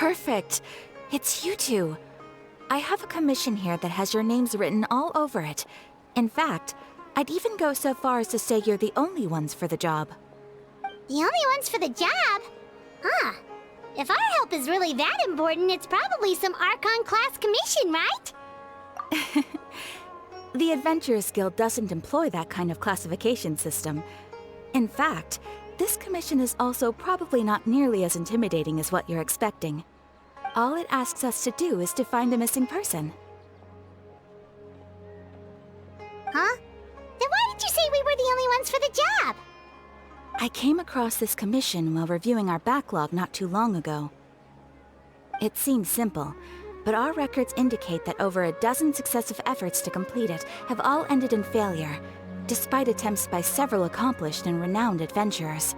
Perfect. It's you two. I have a commission here that has your names written all over it. In fact, I'd even go so far as to say you're the only ones for the job. The only ones for the job? Huh. If our help is really that important, it's probably some Archon class commission, right? The Adventurers Guild doesn't employ that kind of classification system. In fact, this commission is also probably not nearly as intimidating as what you're expecting. All it asks us to do is to find a missing person. Huh? Then why did you say we were the only ones for the job? I came across this commission while reviewing our backlog not too long ago. It seems simple, but our records indicate that over a dozen successive efforts to complete it have all ended in failure, despite attempts by several accomplished and renowned adventurers.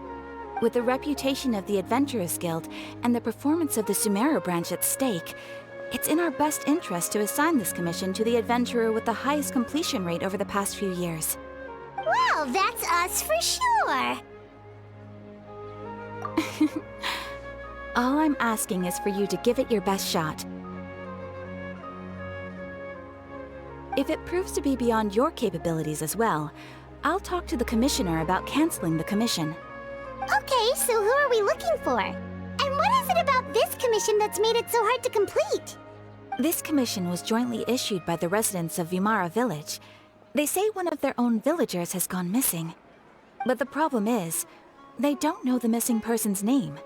With the reputation of the Adventurers Guild and the performance of the Sumeru branch at stake, it's in our best interest to assign this commission to the adventurer with the highest completion rate over the past few years. Well, that's us for sure! All I'm asking is for you to give it your best shot. If it proves to be beyond your capabilities as well, I'll talk to the commissioner about canceling the commission. Okay, so who are we looking for? And what is it about this commission that's made it so hard to complete? This commission was jointly issued by the residents of Vimara Village. They say one of their own villagers has gone missing. But the problem is, they don't know the missing person's name.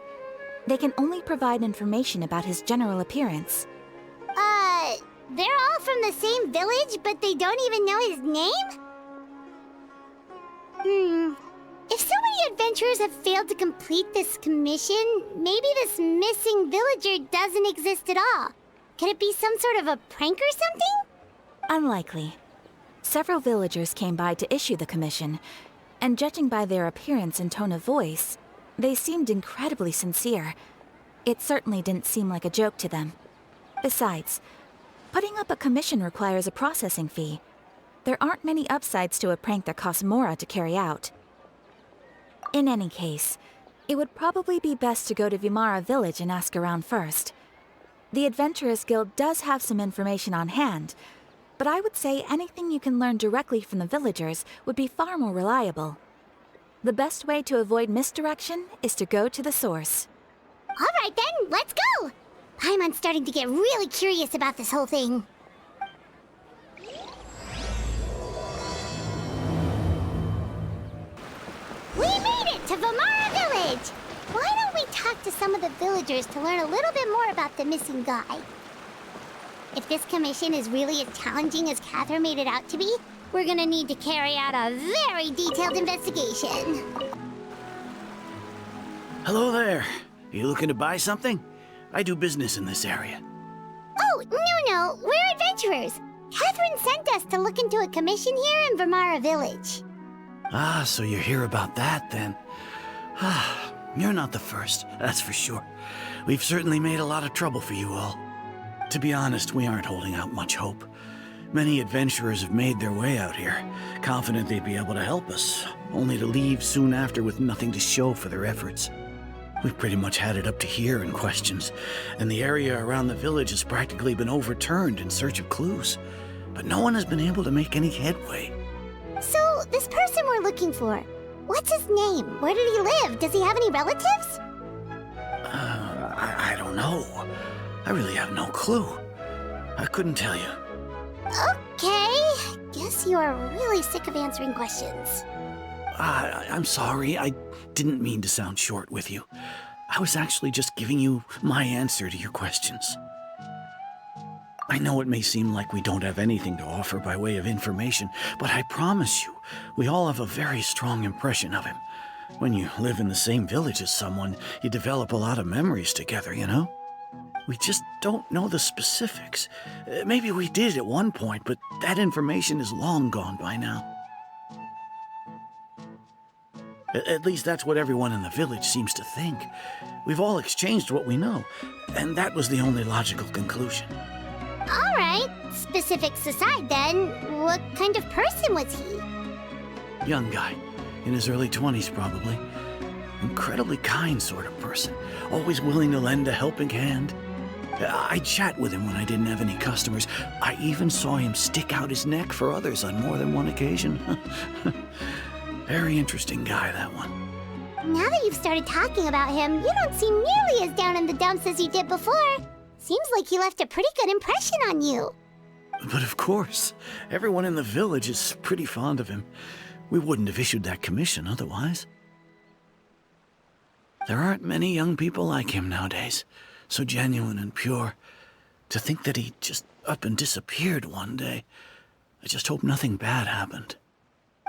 They can only provide information about his general appearance. They're all from the same village, but they don't even know his name? If so many adventurers have failed to complete this commission, maybe this missing villager doesn't exist at all. Could it be some sort of a prank or something? Unlikely. Several villagers came by to issue the commission, and judging by their appearance and tone of voice, they seemed incredibly sincere. It certainly didn't seem like a joke to them. Besides, putting up a commission requires a processing fee. There aren't many upsides to a prank that costs Mora to carry out. In any case, it would probably be best to go to Vimara Village and ask around first. The Adventurers Guild does have some information on hand, but I would say anything you can learn directly from the villagers would be far more reliable. The best way to avoid misdirection is to go to the source. All right then, let's go! I'm starting to get really curious about this whole thing. We made it to Vimara Village! Why don't we talk to some of the villagers to learn a little bit more about the missing guy? If this commission is really as challenging as Catherine made it out to be, we're gonna need to carry out a very detailed investigation. Hello there. You looking to buy something? I do business in this area. Oh, no, we're adventurers. Catherine sent us to look into a commission here in Vimara Village. Ah, so you're here about that then. Ah, you're not the first, that's for sure. We've certainly made a lot of trouble for you all. To be honest, we aren't holding out much hope. Many adventurers have made their way out here, confident they'd be able to help us, only to leave soon after with nothing to show for their efforts. We've pretty much had it up to here in questions, and the area around the village has practically been overturned in search of clues. But no one has been able to make any headway. So, this person we're looking for, what's his name? Where did he live? Does he have any relatives? I don't know. I really have no clue. I couldn't tell you. Okay, guess you are really sick of answering questions. I'm sorry, I didn't mean to sound short with you. I was actually just giving you my answer to your questions. I know it may seem like we don't have anything to offer by way of information, but I promise you, we all have a very strong impression of him. When you live in the same village as someone, you develop a lot of memories together, you know? We just don't know the specifics. Maybe we did at one point, but that information is long gone by now. At least that's what everyone in the village seems to think. We've all exchanged what we know, and that was the only logical conclusion. All right, specifics aside then, what kind of person was he? Young guy, in his early 20s probably. Incredibly kind sort of person, always willing to lend a helping hand. I chat with him when I didn't have any customers. I even saw him stick out his neck for others on more than one occasion. Very interesting guy, that one. Now that you've started talking about him, you don't seem nearly as down in the dumps as you did before. Seems like he left a pretty good impression on you. But of course, everyone in the village is pretty fond of him. We wouldn't have issued that commission otherwise. There aren't many young people like him nowadays, so genuine and pure. To think that he just up and disappeared one day. I just hope nothing bad happened.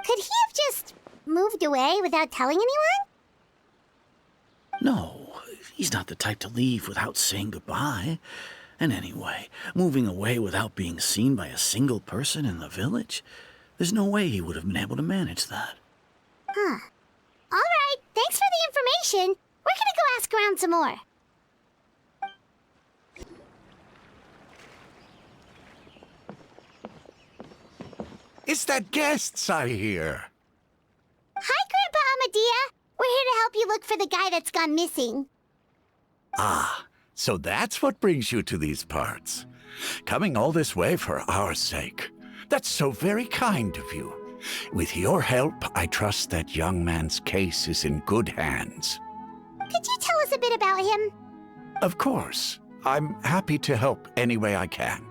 Could he have just moved away without telling anyone? No, he's not the type to leave without saying goodbye. And anyway, moving away without being seen by a single person in the village? There's no way he would have been able to manage that. Huh. All right, thanks for the information. We're gonna go ask around some more. It's that guests I hear. Hi, Grandpa Amadea. We're here to help you look for the guy that's gone missing. Ah, so that's what brings you to these parts. Coming all this way for our sake. That's so very kind of you. With your help, I trust that young man's case is in good hands. Could you tell us a bit about him? Of course. I'm happy to help any way I can.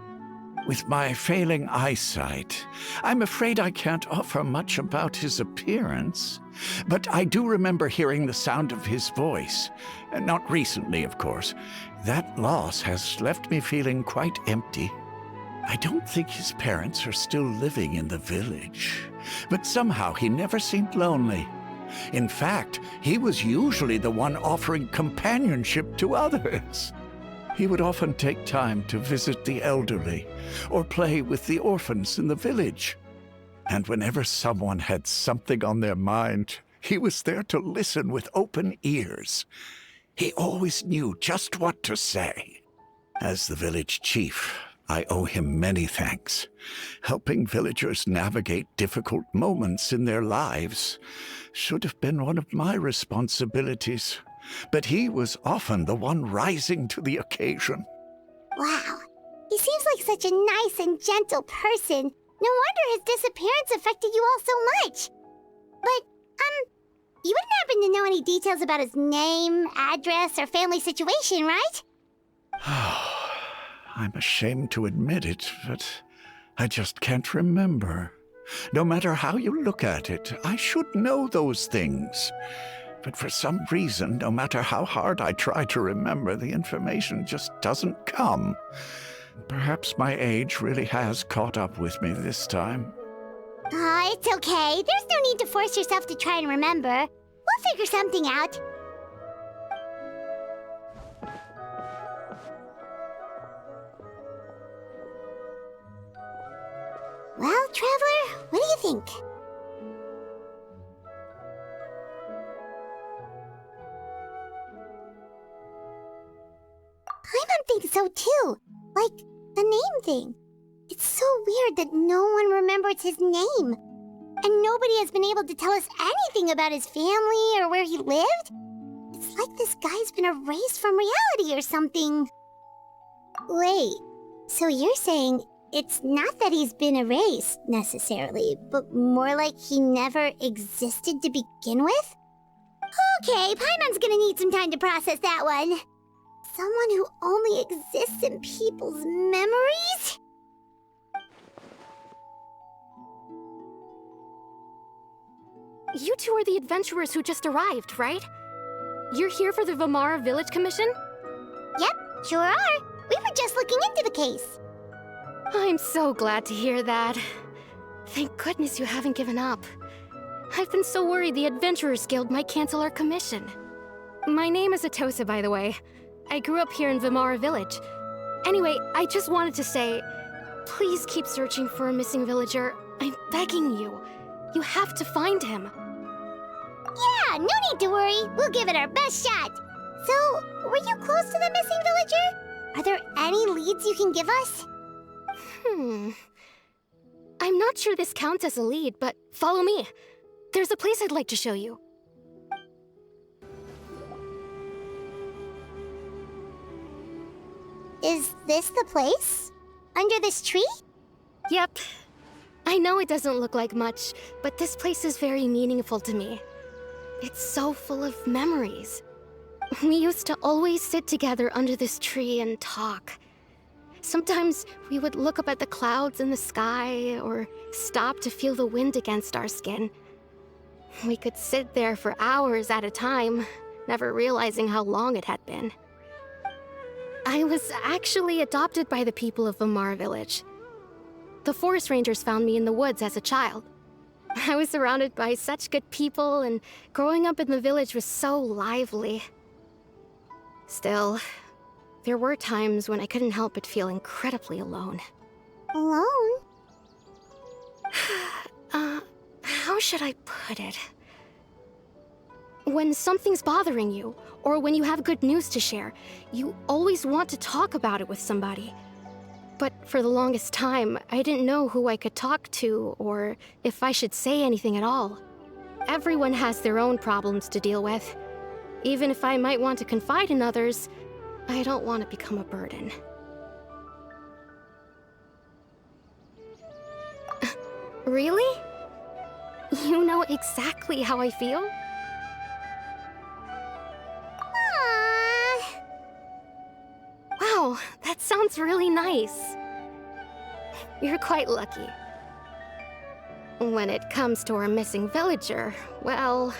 With my failing eyesight, I'm afraid I can't offer much about his appearance. But I do remember hearing the sound of his voice. Not recently, of course. That loss has left me feeling quite empty. I don't think his parents are still living in the village. But somehow he never seemed lonely. In fact, he was usually the one offering companionship to others. He would often take time to visit the elderly or play with the orphans in the village. And whenever someone had something on their mind, he was there to listen with open ears. He always knew just what to say. As the village chief, I owe him many thanks. Helping villagers navigate difficult moments in their lives should have been one of my responsibilities. But he was often the one rising to the occasion. Wow. He seems like such a nice and gentle person. No wonder his disappearance affected you all so much. But, you wouldn't happen to know any details about his name, address, or family situation, right? I'm ashamed to admit it, but I just can't remember. No matter how you look at it, I should know those things. But for some reason, no matter how hard I try to remember, the information just doesn't come. Perhaps my age really has caught up with me this time. It's okay. There's no need to force yourself to try and remember. We'll figure something out. Well, Traveler, what do you think? Paimon thinks so too. Like, the name thing. It's so weird that no one remembers his name. And nobody has been able to tell us anything about his family or where he lived. It's like this guy's been erased from reality or something. Wait, so you're saying it's not that he's been erased, necessarily, but more like he never existed to begin with? Okay, Paimon's gonna need some time to process that one. Someone who only exists in people's memories? You two are the adventurers who just arrived, right? You're here for the Vamara Village Commission? Yep, sure are. We were just looking into the case. I'm so glad to hear that. Thank goodness you haven't given up. I've been so worried the Adventurers Guild might cancel our commission. My name is Atosa, by the way. I grew up here in Vamara Village. Anyway, I just wanted to say, please keep searching for a missing villager. I'm begging you. You have to find him. Yeah, no need to worry. We'll give it our best shot. So, were you close to the missing villager? Are there any leads you can give us? I'm not sure this counts as a lead, but follow me. There's a place I'd like to show you. Is this the place? Under this tree? Yep. I know it doesn't look like much, but this place is very meaningful to me. It's so full of memories. We used to always sit together under this tree and talk. Sometimes we would look up at the clouds in the sky, or stop to feel the wind against our skin. We could sit there for hours at a time, never realizing how long it had been. I was actually adopted by the people of Vamara Village. The forest rangers found me in the woods as a child. I was surrounded by such good people, and growing up in the village was so lively. Still, there were times when I couldn't help but feel incredibly alone. Alone? How should I put it? When something's bothering you, or when you have good news to share, you always want to talk about it with somebody. But for the longest time, I didn't know who I could talk to, or if I should say anything at all. Everyone has their own problems to deal with. Even if I might want to confide in others, I don't want to become a burden. Really? You know exactly how I feel? Aww. Wow, that sounds really nice. You're quite lucky. When it comes to our missing villager, well,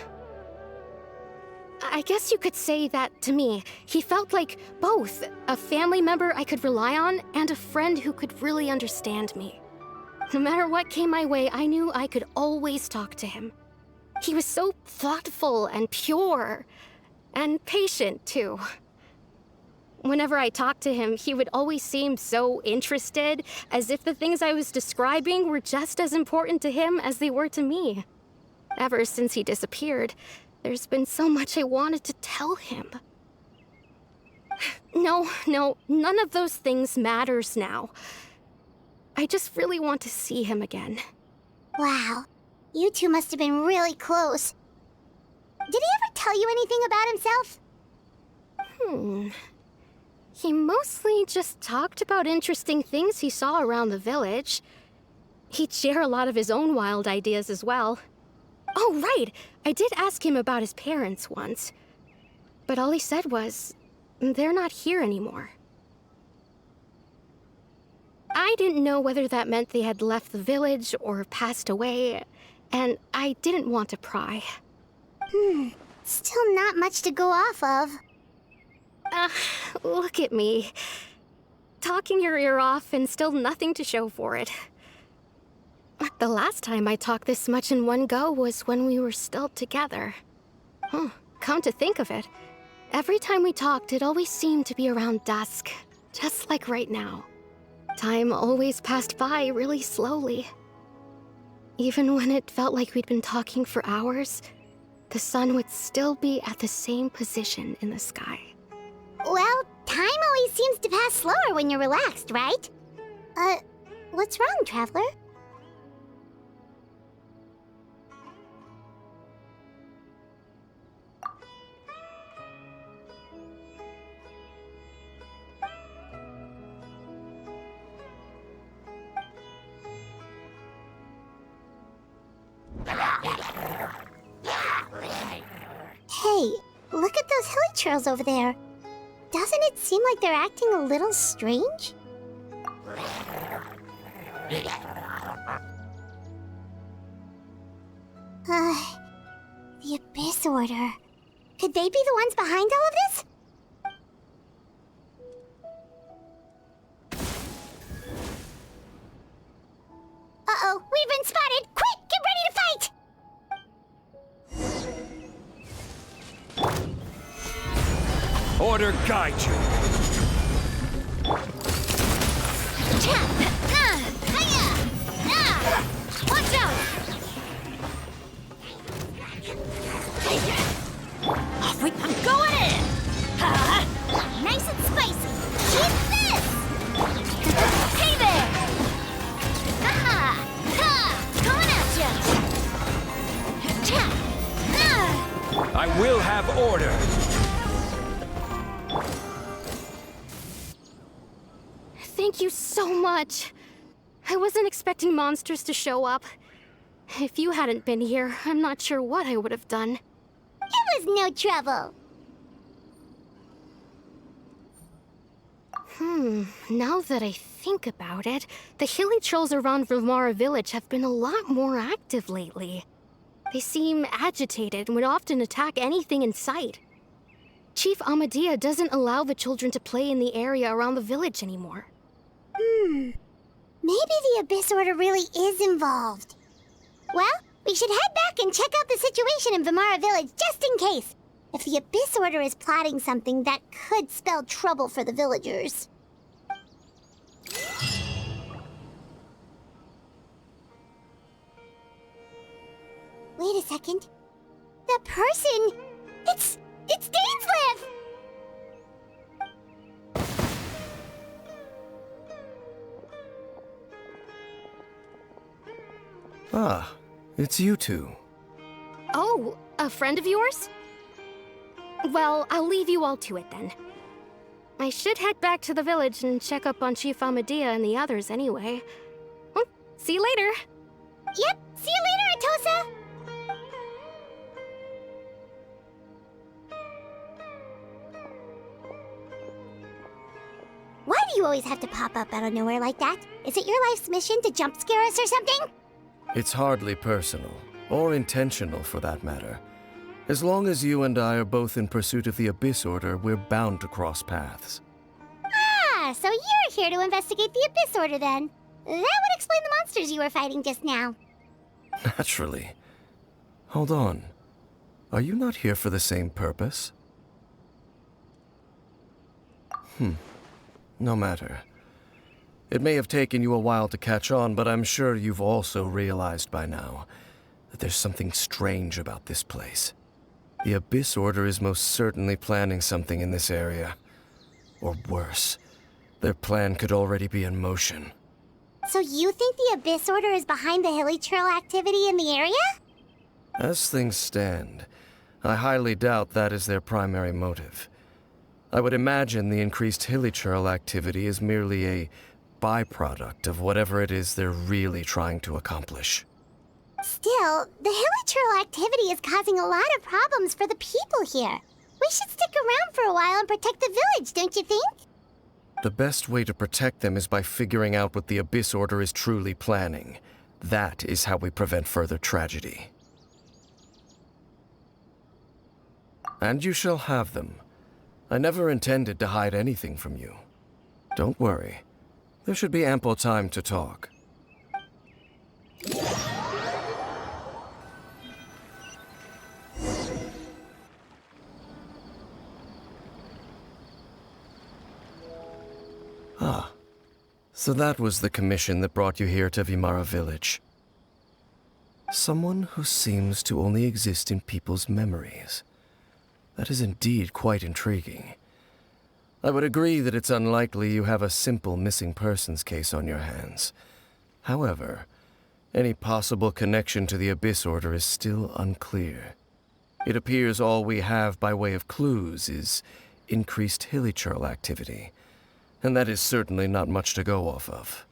I guess you could say that to me. He felt like both a family member I could rely on and a friend who could really understand me. No matter what came my way, I knew I could always talk to him. He was so thoughtful and pure, and patient too. Whenever I talked to him, he would always seem so interested, as if the things I was describing were just as important to him as they were to me. Ever since he disappeared, there's been so much I wanted to tell him. No, none of those things matters now. I just really want to see him again. Wow. You two must have been really close. Did he ever tell you anything about himself? He mostly just talked about interesting things he saw around the village. He'd share a lot of his own wild ideas as well. Oh, right! I did ask him about his parents once. But all he said was, they're not here anymore. I didn't know whether that meant they had left the village or passed away, and I didn't want to pry. Still not much to go off of. Look at me. Talking your ear off and still nothing to show for it. The last time I talked this much in one go was when we were still together. Come to think of it, every time we talked, it always seemed to be around dusk, just like right now. Time always passed by really slowly. Even when it felt like we'd been talking for hours, the sun would still be at the same position in the sky. Well, time always seems to pass slower when you're relaxed, right? What's wrong, Traveler? Hey, look at those hilly trails over there. Doesn't it seem like they're acting a little strange? The Abyss Order. Could they be the ones behind all of this? Uh-oh, we've been spotted! Quick, get ready to fight! Order guide you. Watch out! Off we come, going in! Nice and spicy! Keep this! Hey there! Coming at ya! I will have order. Thank you so much. I wasn't expecting monsters to show up. If you hadn't been here, I'm not sure what I would have done. It was no trouble. Now that I think about it, the hilly trolls around Vimara village have been a lot more active lately. They seem agitated and would often attack anything in sight. Chief Amadea doesn't allow the children to play in the area around the village anymore. Maybe the Abyss Order really is involved. Well, we should head back and check out the situation in Vimara village just in case. If the Abyss Order is plotting something that could spell trouble for the villagers. Wait a second. That person... It's Dainslev! Ah, it's you two. Oh, a friend of yours? Well, I'll leave you all to it then. I should head back to the village and check up on Chief Amadea and the others anyway. Well, see you later. Yep, see you later, Atosa! Why do you always have to pop up out of nowhere like that? Is it your life's mission to jump scare us or something? It's hardly personal, or intentional for that matter. As long as you and I are both in pursuit of the Abyss Order, we're bound to cross paths. Ah, so you're here to investigate the Abyss Order then. That would explain the monsters you were fighting just now. Naturally. Hold on. Are you not here for the same purpose? No matter. It may have taken you a while to catch on, but I'm sure you've also realized by now that there's something strange about this place. The Abyss Order is most certainly planning something in this area. Or worse, their plan could already be in motion. So you think the Abyss Order is behind the hilly trail activity in the area? As things stand, I highly doubt that is their primary motive. I would imagine the increased hilly trail activity is merely a byproduct of whatever it is they're really trying to accomplish. Still, the hilly trail activity is causing a lot of problems for the people here. We should stick around for a while and protect the village, don't you think? The best way to protect them is by figuring out what the Abyss Order is truly planning. That is how we prevent further tragedy. And you shall have them. I never intended to hide anything from you. Don't worry. There should be ample time to talk. Ah, so that was the commission that brought you here to Vimara village. Someone who seems to only exist in people's memories. That is indeed quite intriguing. I would agree that it's unlikely you have a simple missing persons case on your hands. However, any possible connection to the Abyss Order is still unclear. It appears all we have by way of clues is increased hilly trail activity, and that is certainly not much to go off of.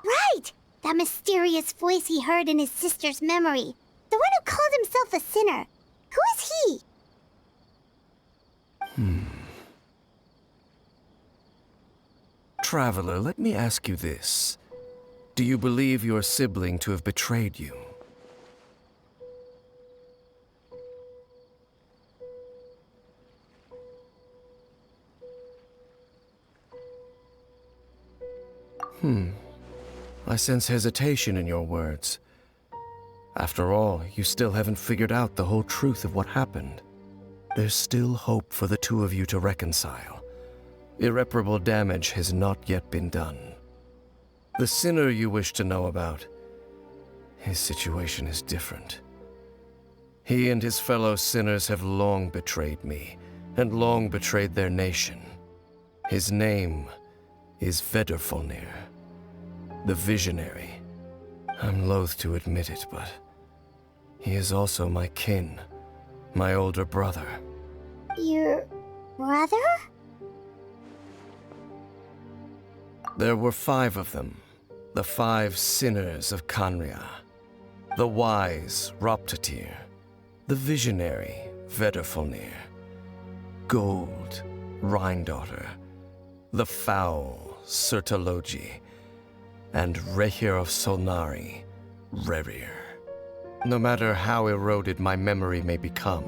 Right! That mysterious voice he heard in his sister's memory. The one who called himself a sinner. Who is he? Traveler, let me ask you this. Do you believe your sibling to have betrayed you? I sense hesitation in your words. After all, you still haven't figured out the whole truth of what happened. There's still hope for the two of you to reconcile. Irreparable damage has not yet been done. The sinner you wish to know about, his situation is different. He and his fellow sinners have long betrayed me, and long betrayed their nation. His name is Vedrfolnir, the Visionary. I'm loath to admit it, but he is also my kin, my older brother. Your brother? There were 5 of them, the 5 sinners of Kanria. The wise Roptatir, the visionary Vedderfolnir, Gold Rhindaughter, the foul Sertologi, and Rehir of Solnari, Rerir. No matter how eroded my memory may become,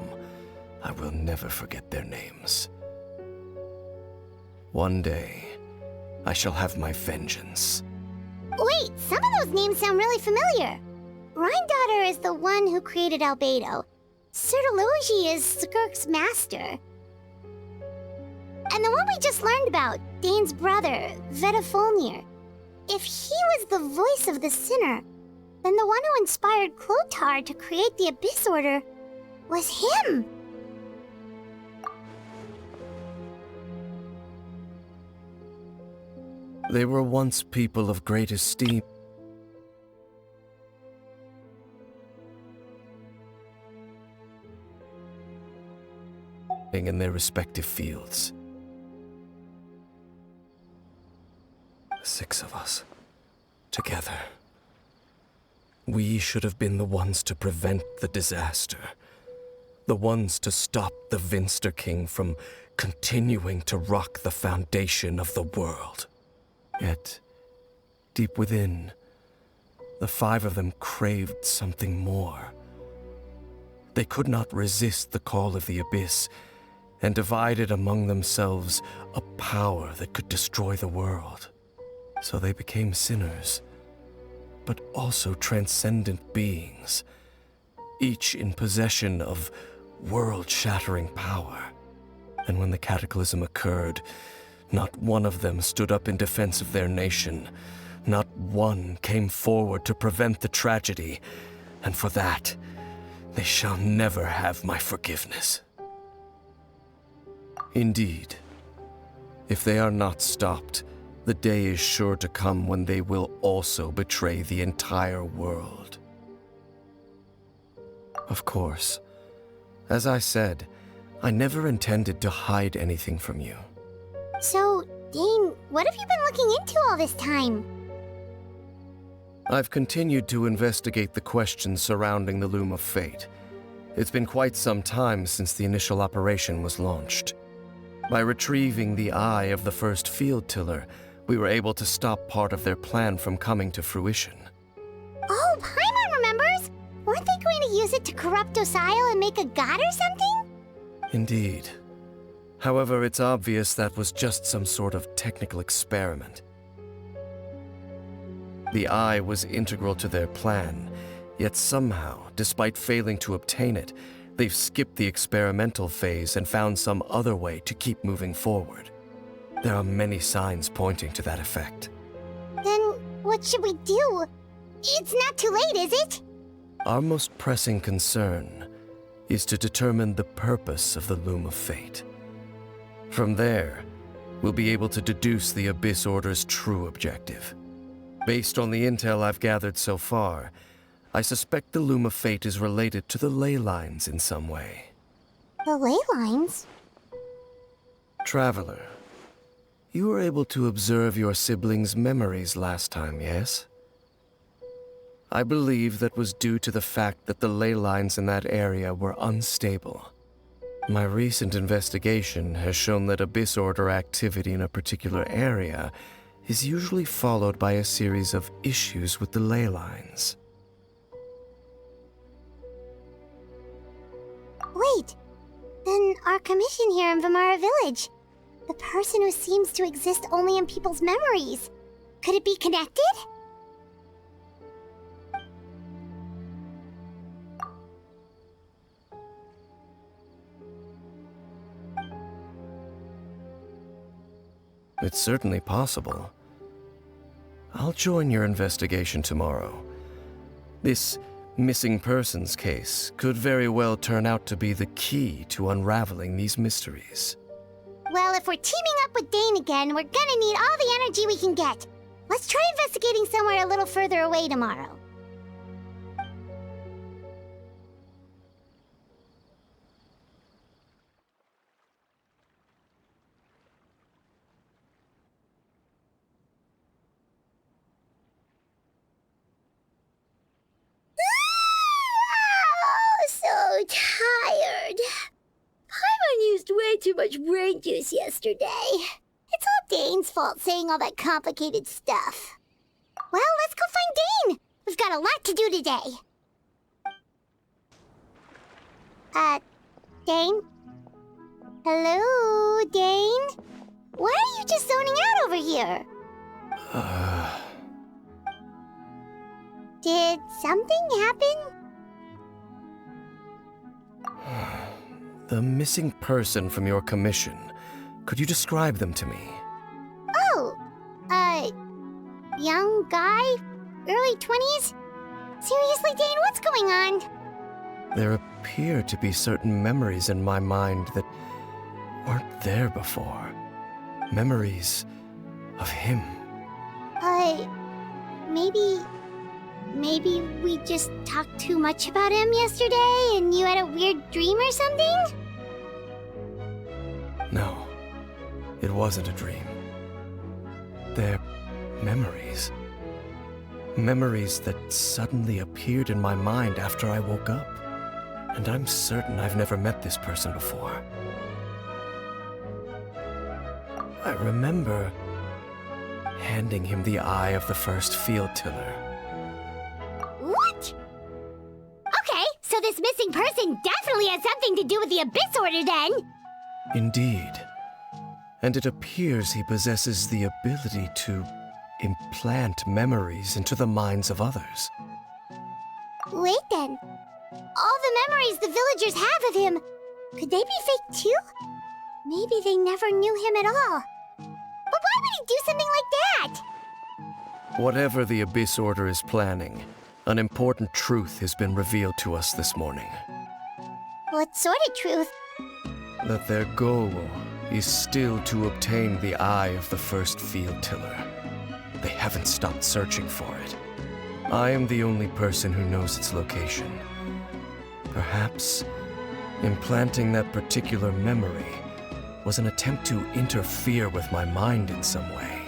I will never forget their names. One day, I shall have my vengeance. Wait, some of those names sound really familiar. Rhindaughter is the one who created Albedo. Sertologi is Skirk's master. And the one we just learned about, Dane's brother, Vedderfolnir. If he was the voice of the sinner, then the one who inspired Clothar to create the Abyss Order was him. They were once people of great esteem. In their respective fields. 6 of us. Together. We should have been the ones to prevent the disaster. The ones to stop the Vinster King from continuing to rock the foundation of the world. Yet, deep within, the 5 of them craved something more. They could not resist the call of the Abyss, and divided among themselves a power that could destroy the world. So they became sinners, but also transcendent beings, each in possession of world-shattering power. And when the cataclysm occurred, not one of them stood up in defense of their nation. Not one came forward to prevent the tragedy, and for that, they shall never have my forgiveness. Indeed, if they are not stopped, the day is sure to come when they will also betray the entire world. Of course, as I said, I never intended to hide anything from you. So, Dane, what have you been looking into all this time? I've continued to investigate the questions surrounding the Loom of Fate. It's been quite some time since the initial operation was launched. By retrieving the eye of the first field tiller, we were able to stop part of their plan from coming to fruition. Oh, Paimon remembers! Weren't they going to use it to corrupt Osial and make a god or something? Indeed. However, it's obvious that was just some sort of technical experiment. The eye was integral to their plan, yet somehow, despite failing to obtain it, they've skipped the experimental phase and found some other way to keep moving forward. There are many signs pointing to that effect. Then what should we do? It's not too late, is it? Our most pressing concern is to determine the purpose of the Loom of Fate. From there, we'll be able to deduce the Abyss Order's true objective. Based on the intel I've gathered so far, I suspect the Loom of Fate is related to the ley lines in some way. The ley lines? Traveler, you were able to observe your siblings' memories last time, yes? I believe that was due to the fact that the ley lines in that area were unstable. My recent investigation has shown that Abyss Order activity in a particular area is usually followed by a series of issues with the ley lines. Wait, then our commission here in Vimara Village, the person who seems to exist only in people's memories, could it be connected? It's certainly possible. I'll join your investigation tomorrow. This missing persons case could very well turn out to be the key to unraveling these mysteries. Well, if we're teaming up with Dane again, we're gonna need all the energy we can get. Let's try investigating somewhere a little further away tomorrow. so tired. Paimon used way too much brain juice yesterday. It's all Dane's fault saying all that complicated stuff. Well, let's go find Dane. We've got a lot to do today. Dane? Hello, Dane? Why are you just zoning out over here? Did something happen? The missing person from your commission. Could you describe them to me? Oh, young guy? Early 20s? Seriously, Dane, what's going on? There appear to be certain memories in my mind that weren't there before. Memories of him. Maybe we just talked too much about him yesterday and you had a weird dream or something? No, it wasn't a dream. They're memories. Memories that suddenly appeared in my mind after I woke up. And I'm certain I've never met this person before. I remember handing him the eye of the first field tiller. What? Okay, so this missing person definitely has something to do with the Abyss Order then. Indeed. And it appears he possesses the ability to implant memories into the minds of others. Wait then. All the memories the villagers have of him, could they be fake too? Maybe they never knew him at all. But why would he do something like that? Whatever the Abyss Order is planning, an important truth has been revealed to us this morning. What sort of truth? That their goal is still to obtain the eye of the first field tiller. They haven't stopped searching for it. I am the only person who knows its location. Perhaps implanting that particular memory was an attempt to interfere with my mind in some way.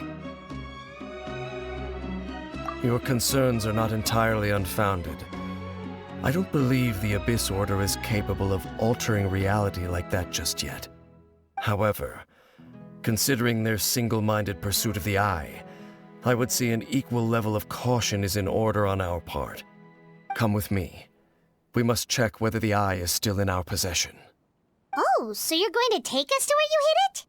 Your concerns are not entirely unfounded. I don't believe the Abyss Order is capable of altering reality like that just yet. However, considering their single-minded pursuit of the eye, I would say an equal level of caution is in order on our part. Come with me. We must check whether the eye is still in our possession. Oh, so you're going to take us to where you hid it?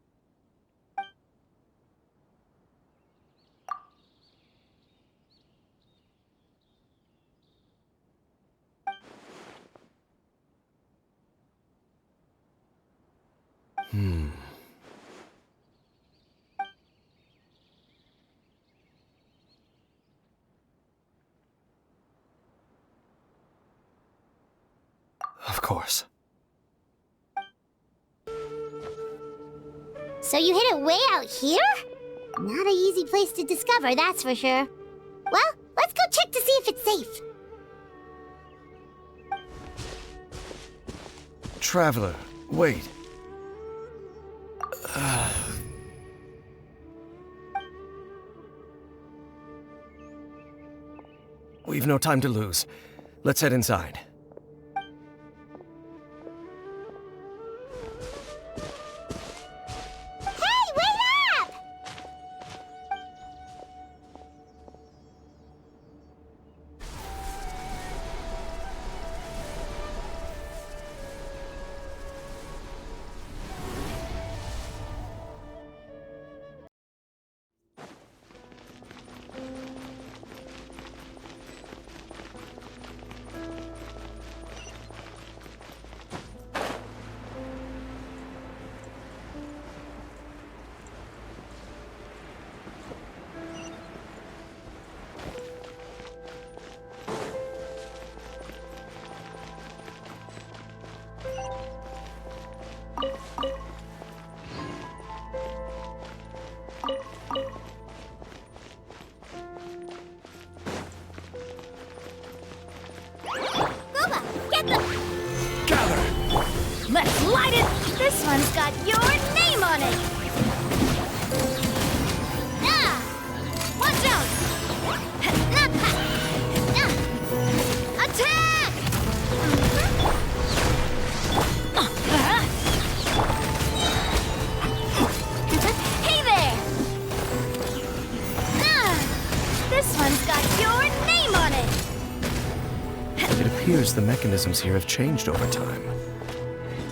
Of course. So you hid it way out here? Not an easy place to discover, that's for sure. Well, let's go check to see if it's safe. Traveler, wait. We've no time to lose. Let's head inside. Hey, wait up! Let's light it! This one's got your name on it! Ah! Watch out! Attack! appears the mechanisms here have changed over time.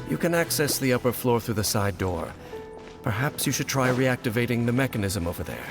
You can access the upper floor through the side door. Perhaps you should try reactivating the mechanism over there.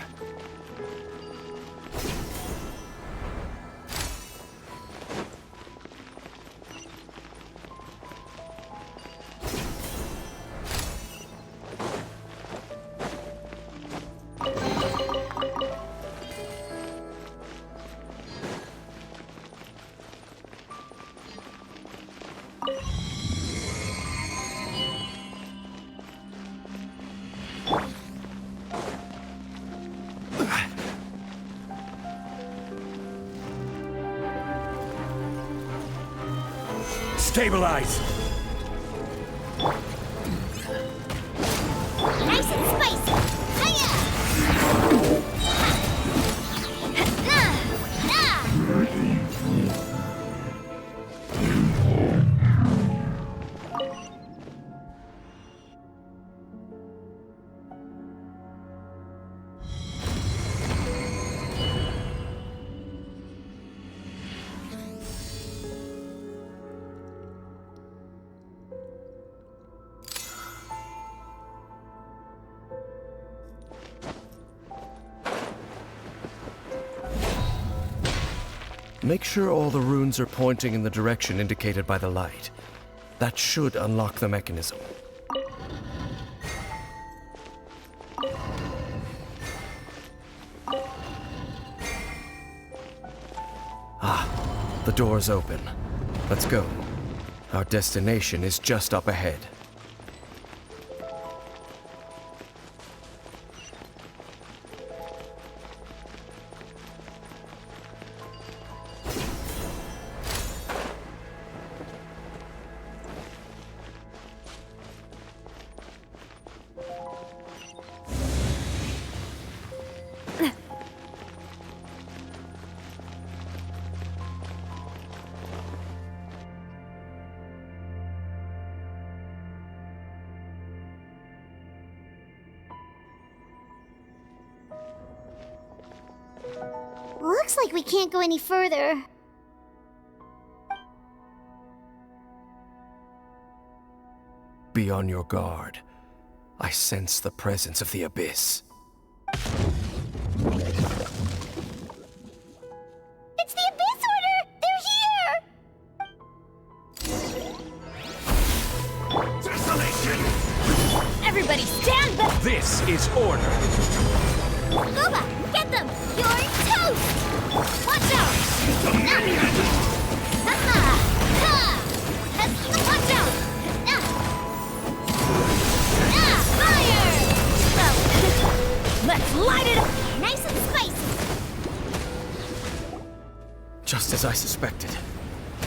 Stabilize! Nice and spicy! Hiya! Make sure all the runes are pointing in the direction indicated by the light. That should unlock the mechanism. Ah, the door's open. Let's go. Our destination is just up ahead. Looks like we can't go any further. Be on your guard. I sense the presence of the Abyss. It's the Abyss Order! They're here! Desolation! Everybody stand back! This is order! Booba, get them! You're toast! Watch out! Watch out! Fire! Well, let's light it up! Nice and spicy! Just as I suspected.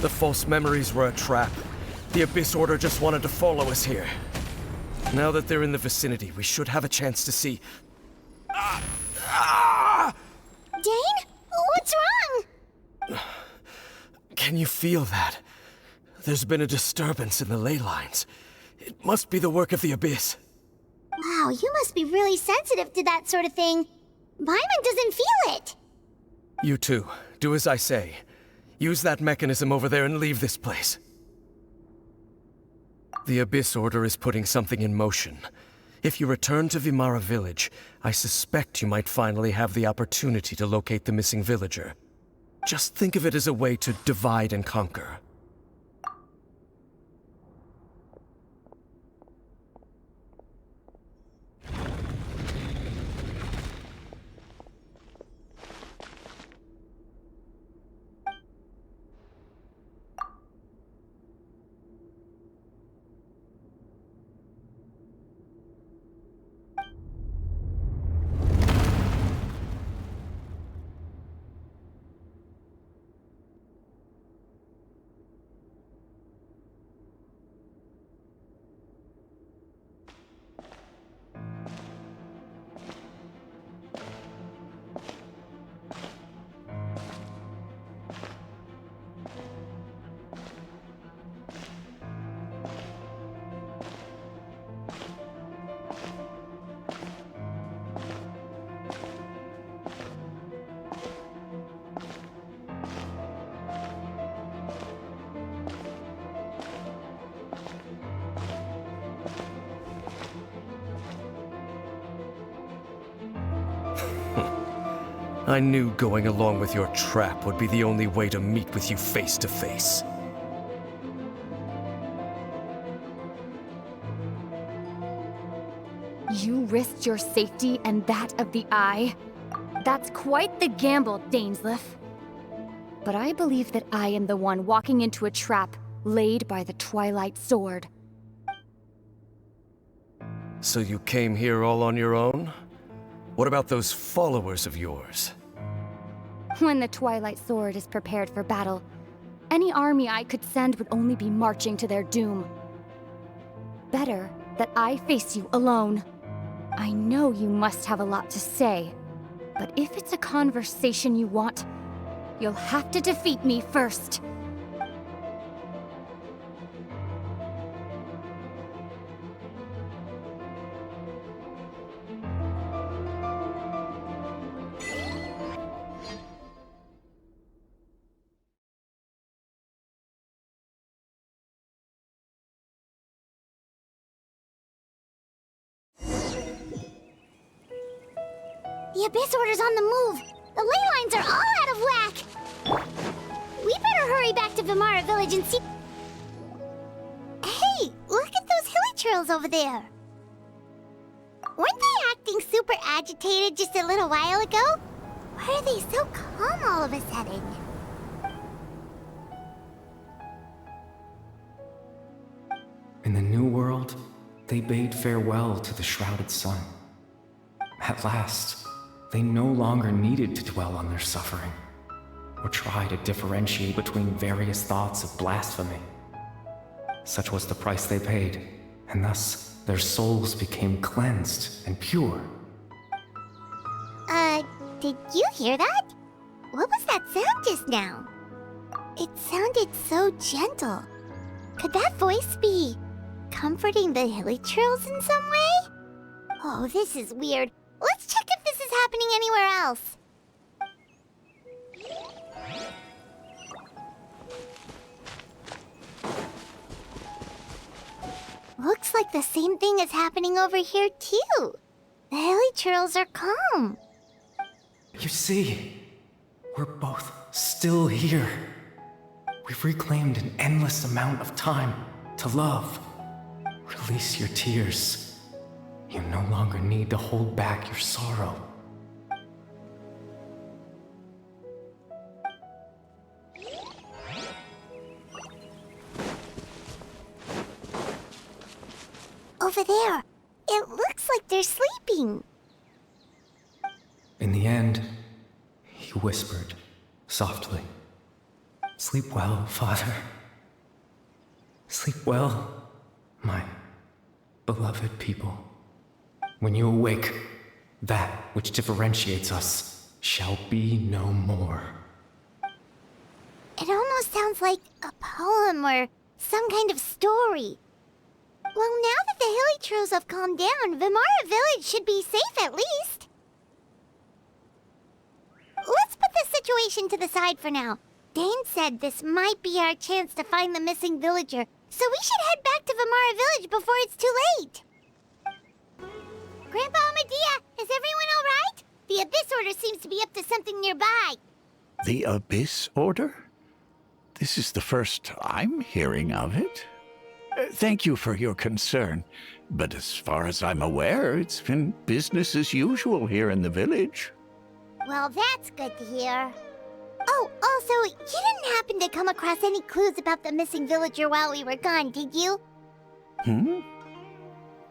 The false memories were a trap. The Abyss Order just wanted to follow us here. Now that they're in the vicinity, we should have a chance to see... Dane? What's wrong? Can you feel that? There's been a disturbance in the ley lines. It must be the work of the Abyss. Wow, you must be really sensitive to that sort of thing. Paimon doesn't feel it. You too. Do as I say. Use that mechanism over there and leave this place. The Abyss Order is putting something in motion. If you return to Vimara Village, I suspect you might finally have the opportunity to locate the missing villager. Just think of it as a way to divide and conquer. I knew going along with your trap would be the only way to meet with you face to face. You risked your safety and that of the Eye? That's quite the gamble, Dainsleif. But I believe that I am the one walking into a trap laid by the Twilight Sword. So you came here all on your own? What about those followers of yours? When the Twilight Sword is prepared for battle, any army I could send would only be marching to their doom. Better that I face you alone. I know you must have a lot to say, but if it's a conversation you want, you'll have to defeat me first. The Abyss Order's on the move. The ley lines are all out of whack. We better hurry back to Vimara Village and see... Hey, look at those hilly trails over there. Weren't they acting super agitated just a little while ago? Why are they so calm all of a sudden? In the New World, they bade farewell to the shrouded sun. At last, they no longer needed to dwell on their suffering, or try to differentiate between various thoughts of blasphemy. Such was the price they paid, and thus their souls became cleansed and pure. Did you hear that? What was that sound just now? It sounded so gentle. Could that voice be comforting the hilly trails in some way? Oh, this is weird. Let's check if this is happening anywhere else. Looks like the same thing is happening over here, too. The hilly trails are calm. You see, we're both still here. We've reclaimed an endless amount of time to love. Release your tears. You no longer need to hold back your sorrow. Over there, it looks like they're sleeping. In the end, he whispered, softly, "Sleep well, Father. Sleep well, my beloved people. When you awake, that which differentiates us shall be no more." It almost sounds like a poem or some kind of story. Well, now that the hilly trails have calmed down, Vimara Village should be safe at least. Let's put this situation to the side for now. Dane said this might be our chance to find the missing villager, so we should head back to Vimara Village before it's too late. Grandpa Medea, is everyone all right? The Abyss Order seems to be up to something nearby. The Abyss Order? This is the first I'm hearing of it. Thank you for your concern, but as far as I'm aware, it's been business as usual here in the village. Well, that's good to hear. Oh, also, you didn't happen to come across any clues about the missing villager while we were gone, did you?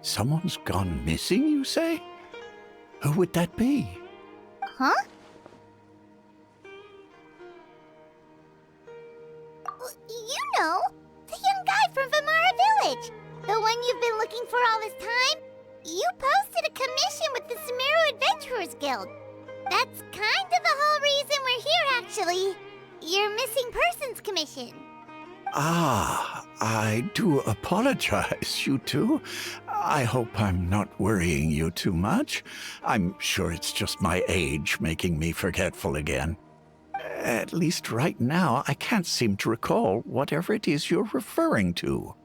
Someone's gone missing, you say? Who would that be? Huh? You know, the young guy from Vimara Village. The one you've been looking for all this time. You posted a commission with the Sumeru Adventurers Guild. That's kind of the whole reason we're here, actually. Your missing persons commission. Ah, I do apologize, you two. I hope I'm not worrying you too much. I'm sure it's just my age making me forgetful again. At least right now, I can't seem to recall whatever it is you're referring to.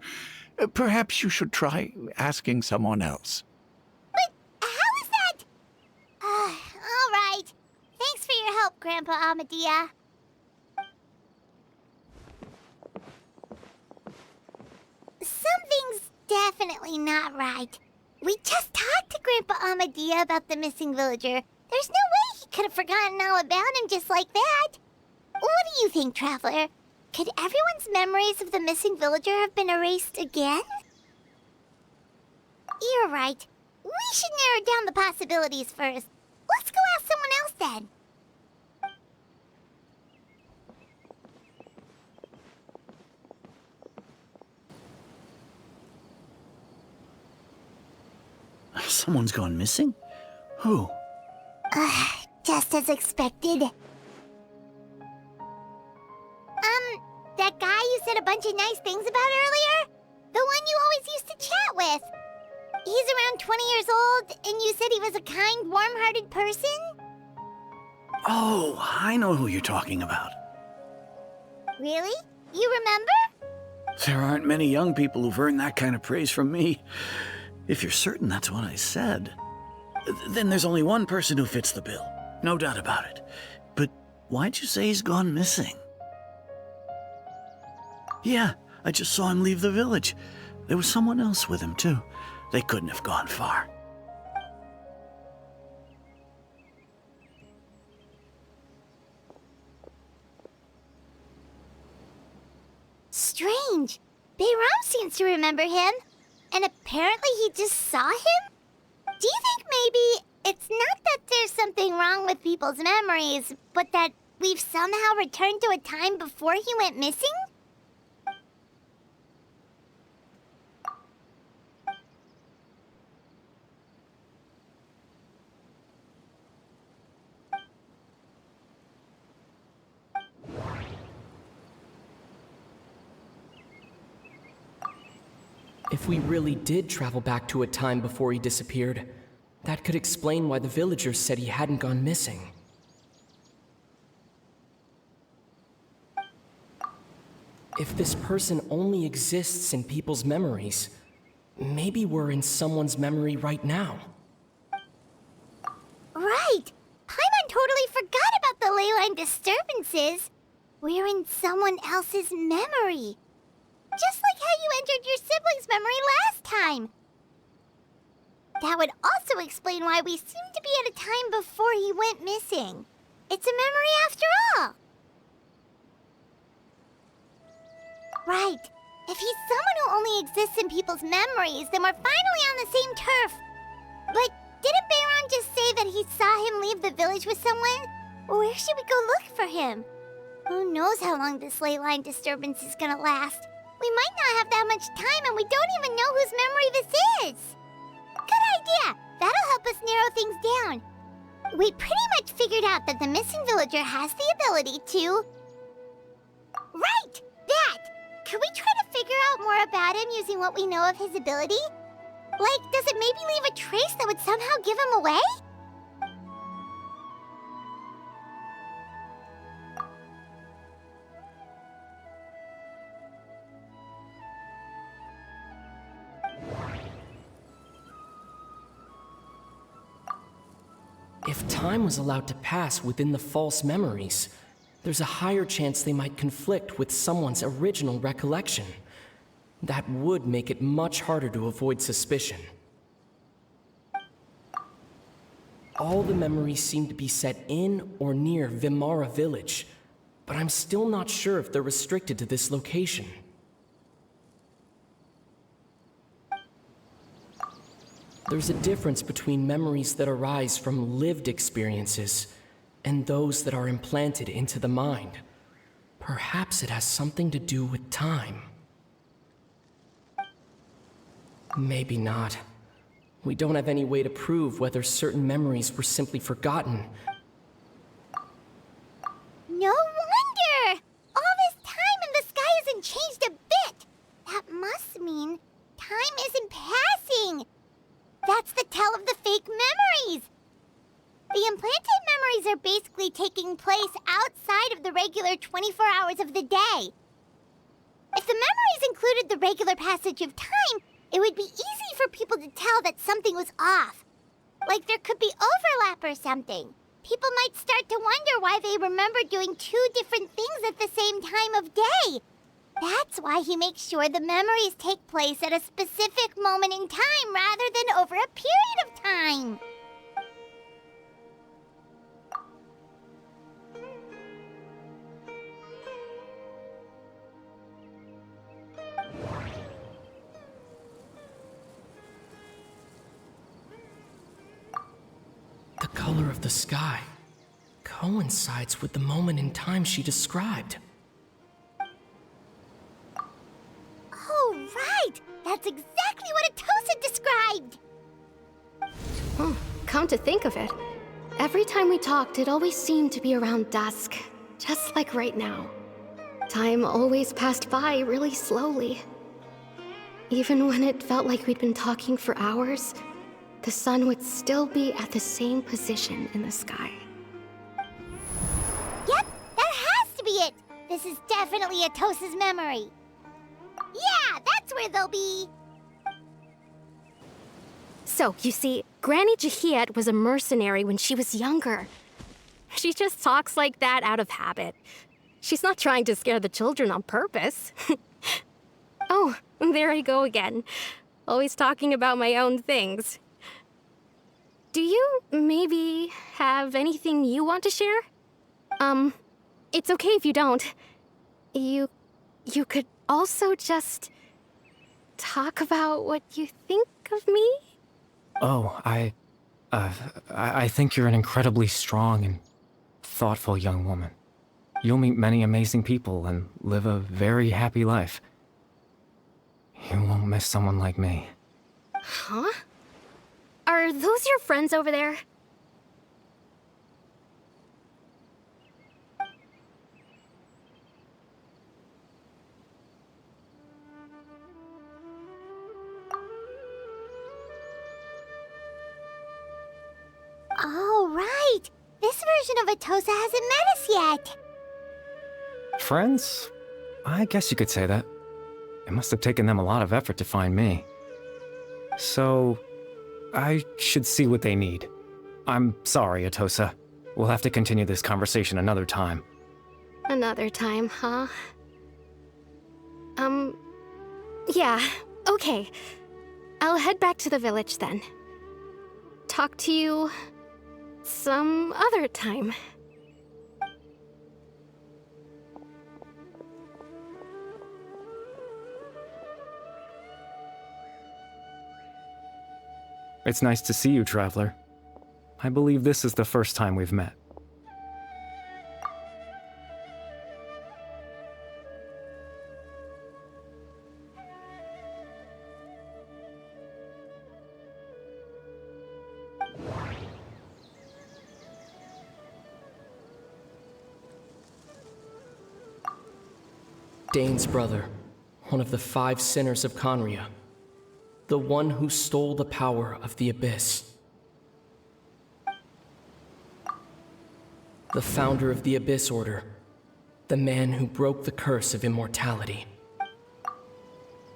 Perhaps you should try asking someone else. But how is that? All right. Thanks for your Grandpa Amadea. Something's definitely not right. We just talked to Grandpa Amadea about the missing villager. There's no way he could have forgotten all about him just like that. What do you think, Traveler? Could everyone's memories of the missing villager have been erased again? You're right. We should narrow down the possibilities first. Let's go ask someone else then. Someone's gone missing? Who? Just as expected. That guy you said a bunch of nice things about earlier? The one you always used to chat with. He's around 20 years old, and you said he was a kind, warm-hearted person? Oh, I know who you're talking about. Really? You remember? There aren't many young people who've earned that kind of praise from me. If you're certain that's what I said, then there's only one person who fits the bill. No doubt about it. But why'd you say he's gone missing? Yeah, I just saw him leave the village. There was someone else with him, too. They couldn't have gone far. Strange. Bayram seems to remember him. And apparently he just saw him? Do you think maybe it's not that there's something wrong with people's memories, but that we've somehow returned to a time before he went missing? If we really did travel back to a time before he disappeared, that could explain why the villagers said he hadn't gone missing. If this person only exists in people's memories, maybe we're in someone's memory right now. Right! Paimon totally forgot about the ley line disturbances. We're in someone else's memory. Just like how you entered your sibling's memory last time. That would also explain why we seem to be at a time before he went missing. It's a memory after all. Right. If he's someone who only exists in people's memories, then we're finally on the same turf. But didn't Bayron just say that he saw him leave the village with someone? Where should we go look for him? Who knows how long this ley line disturbance is gonna last? We might not have that much time, and we don't even know whose memory this is. Good idea! That'll help us narrow things down. We pretty much figured out that the missing villager has the ability to... Right! That! Could we try to figure out more about him using what we know of his ability? Like, does it maybe leave a trace that would somehow give him away? If time was allowed to pass within the false memories, there's a higher chance they might conflict with someone's original recollection. That would make it much harder to avoid suspicion. All the memories seem to be set in or near Vimara village, but I'm still not sure if they're restricted to this location. There's a difference between memories that arise from lived experiences and those that are implanted into the mind. Perhaps it has something to do with time. Maybe not. We don't have any way to prove whether certain memories were simply forgotten. No wonder! All this time and the sky hasn't changed a bit! That must mean time isn't passing! That's the tell of the fake memories! The implanted memories are basically taking place outside of the regular 24 hours of the day. If the memories included the regular passage of time, it would be easy for people to tell that something was off. Like there could be overlap or something. People might start to wonder why they remember doing two different things at the same time of day. That's why he makes sure the memories take place at a specific moment in time rather than over a period of time. The color of the sky coincides with the moment in time she described. Oh, right! That's exactly what Atosa described! Oh, come to think of it, every time we talked, it always seemed to be around dusk, just like right now. Time always passed by really slowly. Even when it felt like we'd been talking for hours, the sun would still be at the same position in the sky. Yep, that has to be it! This is definitely Atosa's memory. Yeah, that's where they'll be! So, you see, Granny Jahiet was a mercenary when she was younger. She just talks like that out of habit. She's not trying to scare the children on purpose. Oh, there I go again. Always talking about my own things. Do you maybe have anything you want to share? It's okay if you don't. You could also just talk about what you think of me? Oh, I think you're an incredibly strong and thoughtful young woman. You'll meet many amazing people and live a very happy life. You won't miss someone like me. Huh? Are those your friends over there? Oh, right! This version of Atosa hasn't met us yet! Friends? I guess you could say that. It must have taken them a lot of effort to find me. So, I should see what they need. I'm sorry, Atosa. We'll have to continue this conversation another time. Another time, huh? Yeah, okay. I'll head back to the village then. Talk to you some other time. It's nice to see you, Traveler. I believe this is the first time we've met. Dane's brother, one of the 5 sinners of Conria. The one who stole the power of the Abyss. The founder of the Abyss Order. The man who broke the curse of immortality.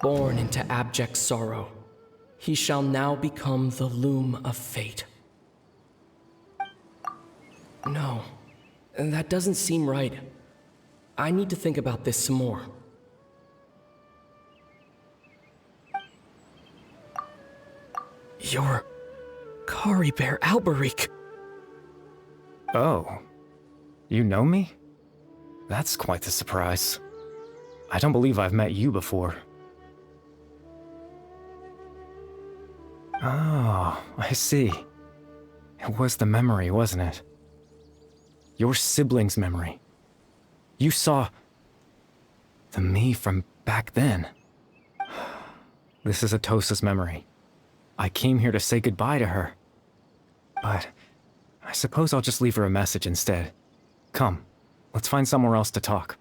Born into abject sorrow, he shall now become the loom of fate. No, that doesn't seem right. I need to think about this some more. You're Kari Bear Alberic. Oh. You know me? That's quite the surprise. I don't believe I've met you before. Oh, I see. It was the memory, wasn't it? Your sibling's memory. You saw the me from back then. This is Atosa's memory. I came here to say goodbye to her. But I suppose I'll just leave her a message instead. Come, let's find somewhere else to talk.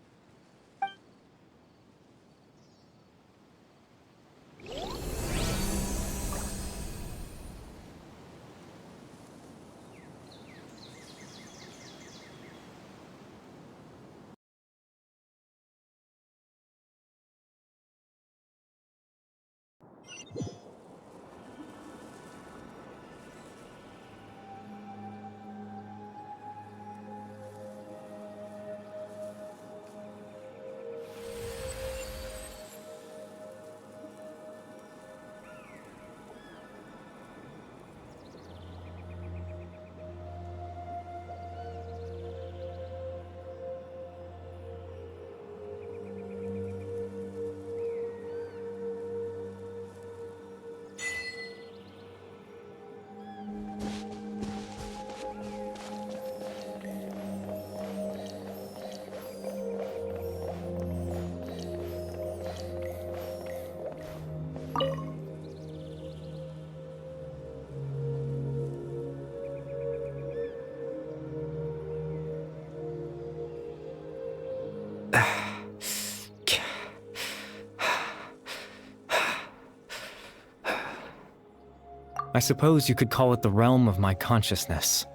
I suppose you could call it the realm of my consciousness.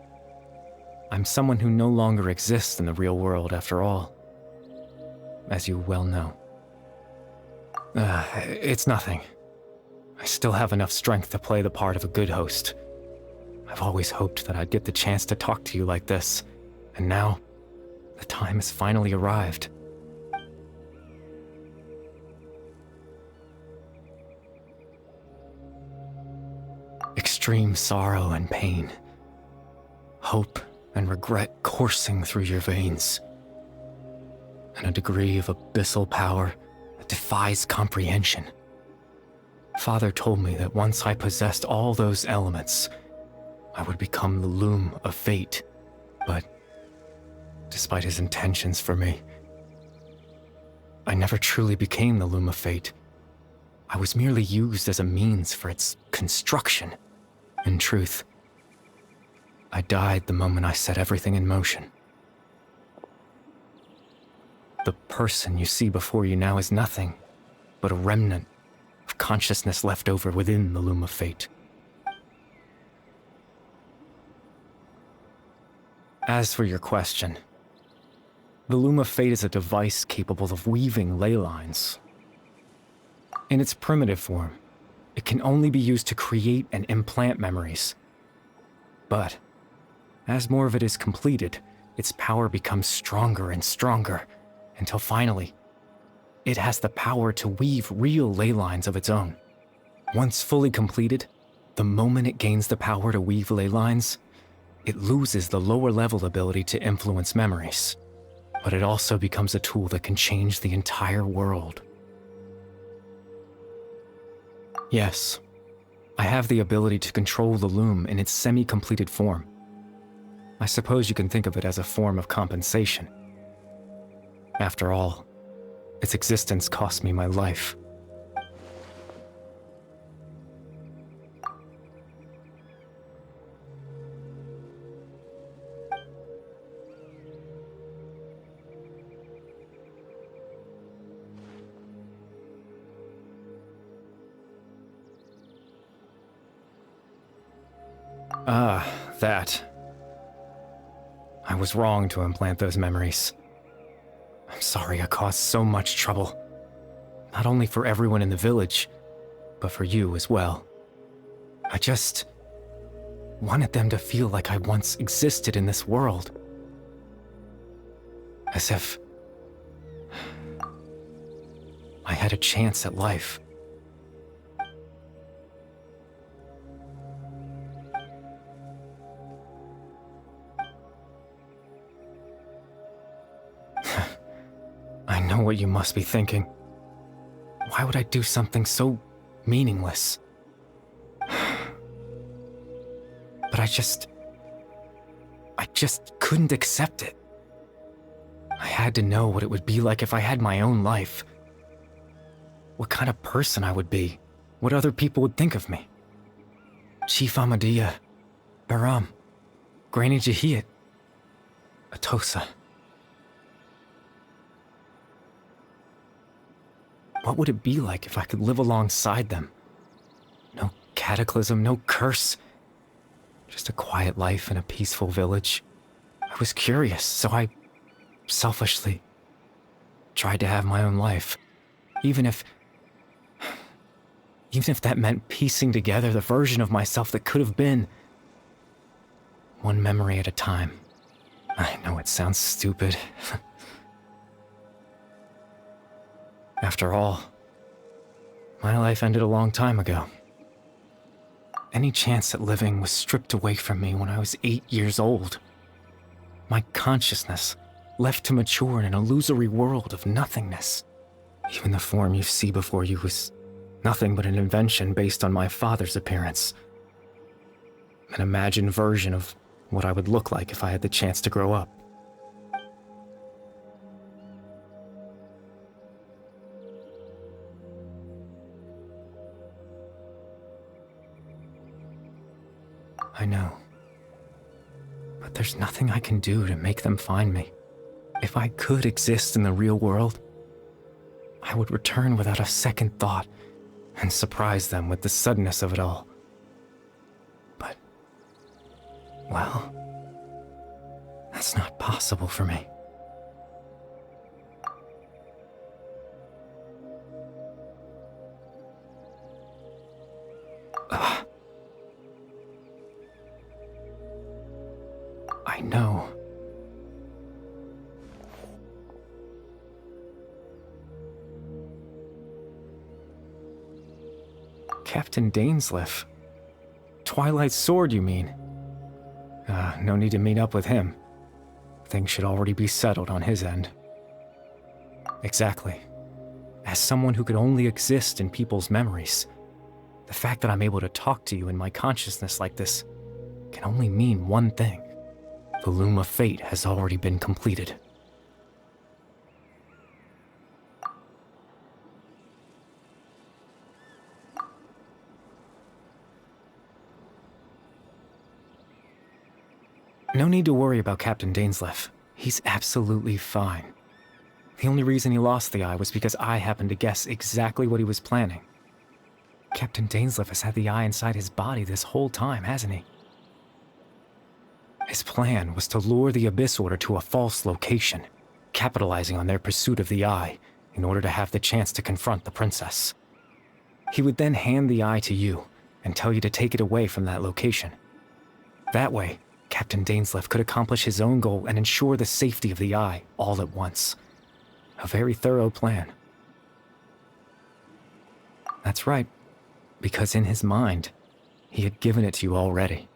I'm someone who no longer exists in the real world after all, as you well know. It's nothing. I still have enough strength to play the part of a good host. I've always hoped that I'd get the chance to talk to you like this, and now, the time has finally arrived. Extreme sorrow and pain, hope and regret coursing through your veins, and a degree of abyssal power that defies comprehension. Father told me that once I possessed all those elements, I would become the loom of fate, but despite his intentions for me, I never truly became the loom of fate. I was merely used as a means for its construction. In truth, I died the moment I set everything in motion. The person you see before you now is nothing but a remnant of consciousness left over within the loom of fate. As for your question, the loom of fate is a device capable of weaving ley lines. In its primitive form, it can only be used to create and implant memories. But as more of it is completed, its power becomes stronger and stronger, until finally, it has the power to weave real ley lines of its own. Once fully completed, the moment it gains the power to weave ley lines, it loses the lower level ability to influence memories. But it also becomes a tool that can change the entire world. Yes, I have the ability to control the loom in its semi-completed form. I suppose you can think of it as a form of compensation. After all, its existence cost me my life. That. I was wrong to implant those memories. I'm sorry I caused so much trouble. Not only for everyone in the village, but for you as well. I just wanted them to feel like I once existed in this world. As if I had a chance at life. I know what you must be thinking. Why would I do something so meaningless? But I just couldn't accept it. I had to know what it would be like if I had my own life. What kind of person I would be. What other people would think of me. Chief Ahmadiyya, Baram, Granny Jahiyat, Atosa. What would it be like if I could live alongside them? No cataclysm, no curse. Just a quiet life in a peaceful village. I was curious, so I selfishly tried to have my own life. Even if that meant piecing together the version of myself that could have been. One memory at a time. I know it sounds stupid. After all, my life ended a long time ago. Any chance at living was stripped away from me when I was 8 years old. My consciousness left to mature in an illusory world of nothingness. Even the form you see before you was nothing but an invention based on my father's appearance. An imagined version of what I would look like if I had the chance to grow up. I know. But there's nothing I can do to make them find me. If I could exist in the real world, I would return without a second thought and surprise them with the suddenness of it all. Well, that's not possible for me. I know. Captain Dainsleif. Twilight's sword, you mean? No need to meet up with him. Things should already be settled on his end. Exactly. As someone who could only exist in people's memories, the fact that I'm able to talk to you in my consciousness like this can only mean one thing. The Loom of Fate has already been completed. No need to worry about Captain Dainsleif. He's absolutely fine. The only reason he lost the eye was because I happened to guess exactly what he was planning. Captain Dainsleif has had the eye inside his body this whole time, hasn't he? His plan was to lure the Abyss Order to a false location, capitalizing on their pursuit of the eye in order to have the chance to confront the princess. He would then hand the eye to you and tell you to take it away from that location. That way, Captain Dainsleif could accomplish his own goal and ensure the safety of the eye all at once. A very thorough plan. That's right, because in his mind, he had given it to you already.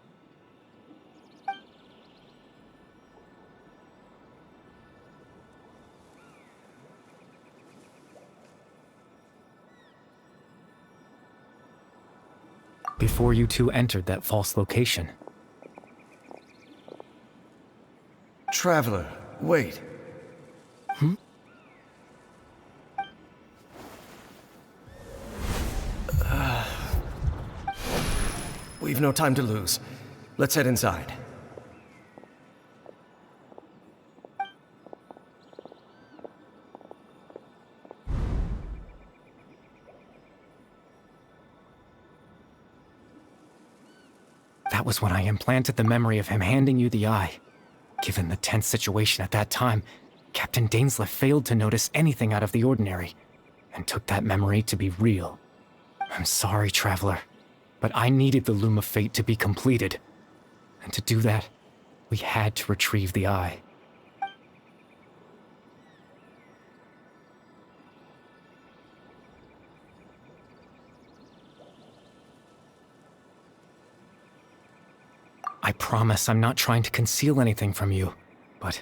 Before you two entered that false location. Traveler, wait. We've no time to lose. Let's head inside. That was when I implanted the memory of him handing you the eye. Given the tense situation at that time, Captain Dainsleif failed to notice anything out of the ordinary, and took that memory to be real. I'm sorry, Traveler, but I needed the Loom of Fate to be completed. And to do that, we had to retrieve the eye. I promise I'm not trying to conceal anything from you, but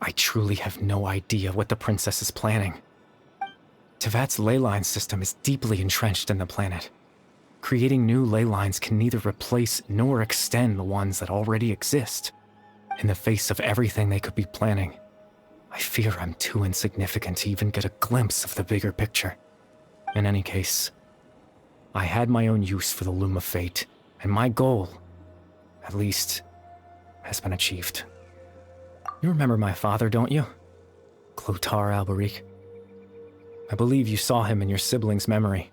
I truly have no idea what the princess is planning. Tevat's ley line system is deeply entrenched in the planet. Creating new ley lines can neither replace nor extend the ones that already exist. In the face of everything they could be planning, I fear I'm too insignificant to even get a glimpse of the bigger picture. In any case, I had my own use for the Loom of Fate, and my goal, at least, has been achieved. You remember my father, don't you? Clotar Alberic. I believe you saw him in your sibling's memory.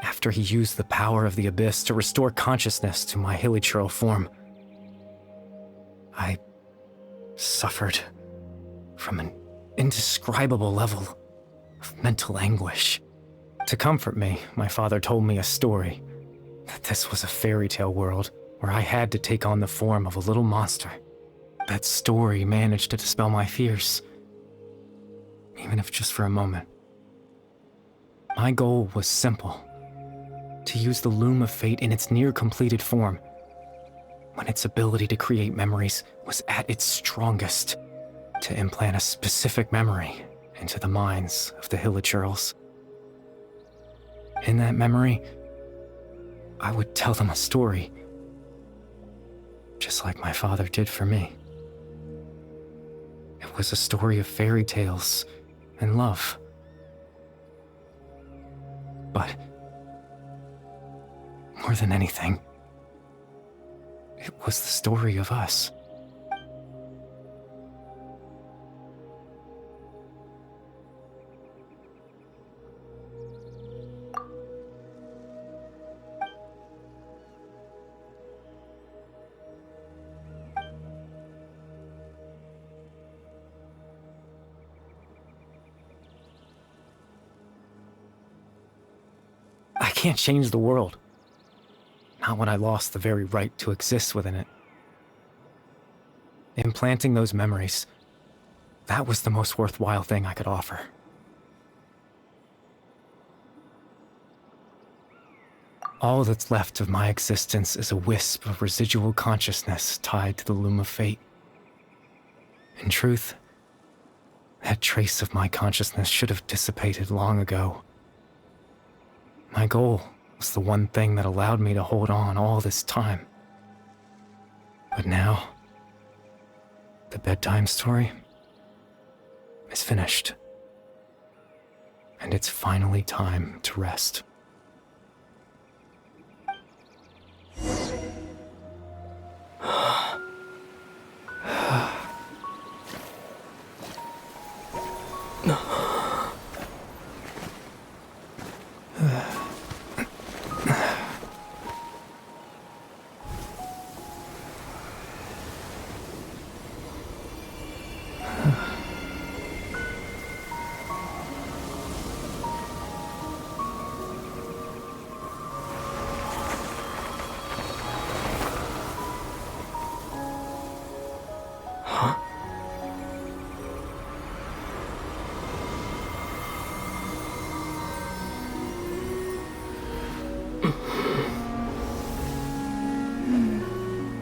After he used the power of the Abyss to restore consciousness to my hilichurl form, I suffered from an indescribable level of mental anguish. To comfort me, my father told me a story, that this was a fairy tale world where I had to take on the form of a little monster. That story managed to dispel my fears, even if just for a moment. My goal was simple: to use the Loom of Fate in its near-completed form, when its ability to create memories was at its strongest, to implant a specific memory into the minds of the hilichurls. In that memory, I would tell them a story, just like my father did for me. It was a story of fairy tales and love. But more than anything, it was the story of us. can't change the world. Not when I lost the very right to exist within it. Implanting those memories, that was the most worthwhile thing I could offer. All that's left of my existence is a wisp of residual consciousness tied to the loom of fate. In truth, that trace of my consciousness should have dissipated long ago. My goal was the one thing that allowed me to hold on all this time. But now, the bedtime story is finished. And it's finally time to rest.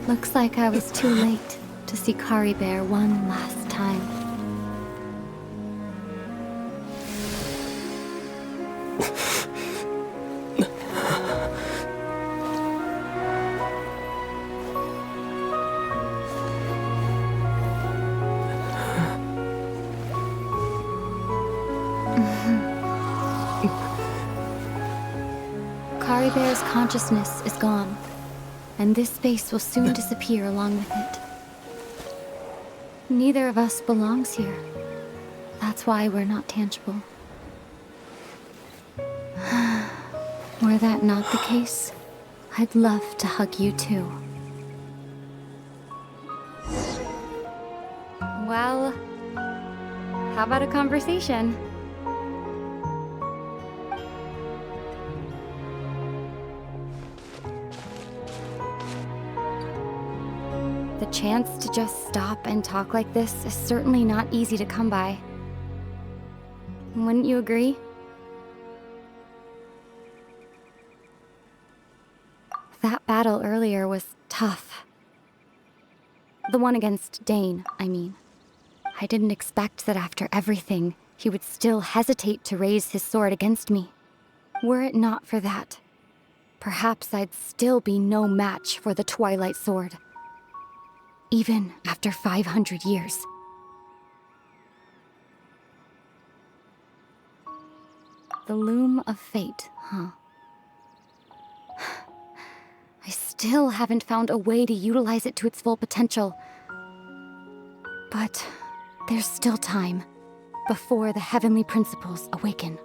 Looks like I was too late to see Kari Bear one last time. Kari Bear's consciousness is gone, and this space will soon disappear along with it. Neither of us belongs here. That's why we're not tangible. Were that not the case, I'd love to hug you too. Well, how about a conversation? The chance to just stop and talk like this is certainly not easy to come by. Wouldn't you agree? That battle earlier was tough. The one against Dane, I mean. I didn't expect that after everything, he would still hesitate to raise his sword against me. Were it not for that, perhaps I'd still be no match for the Twilight Sword. Even after 500 years. The loom of fate, huh? I still haven't found a way to utilize it to its full potential. But there's still time before the heavenly principles awaken.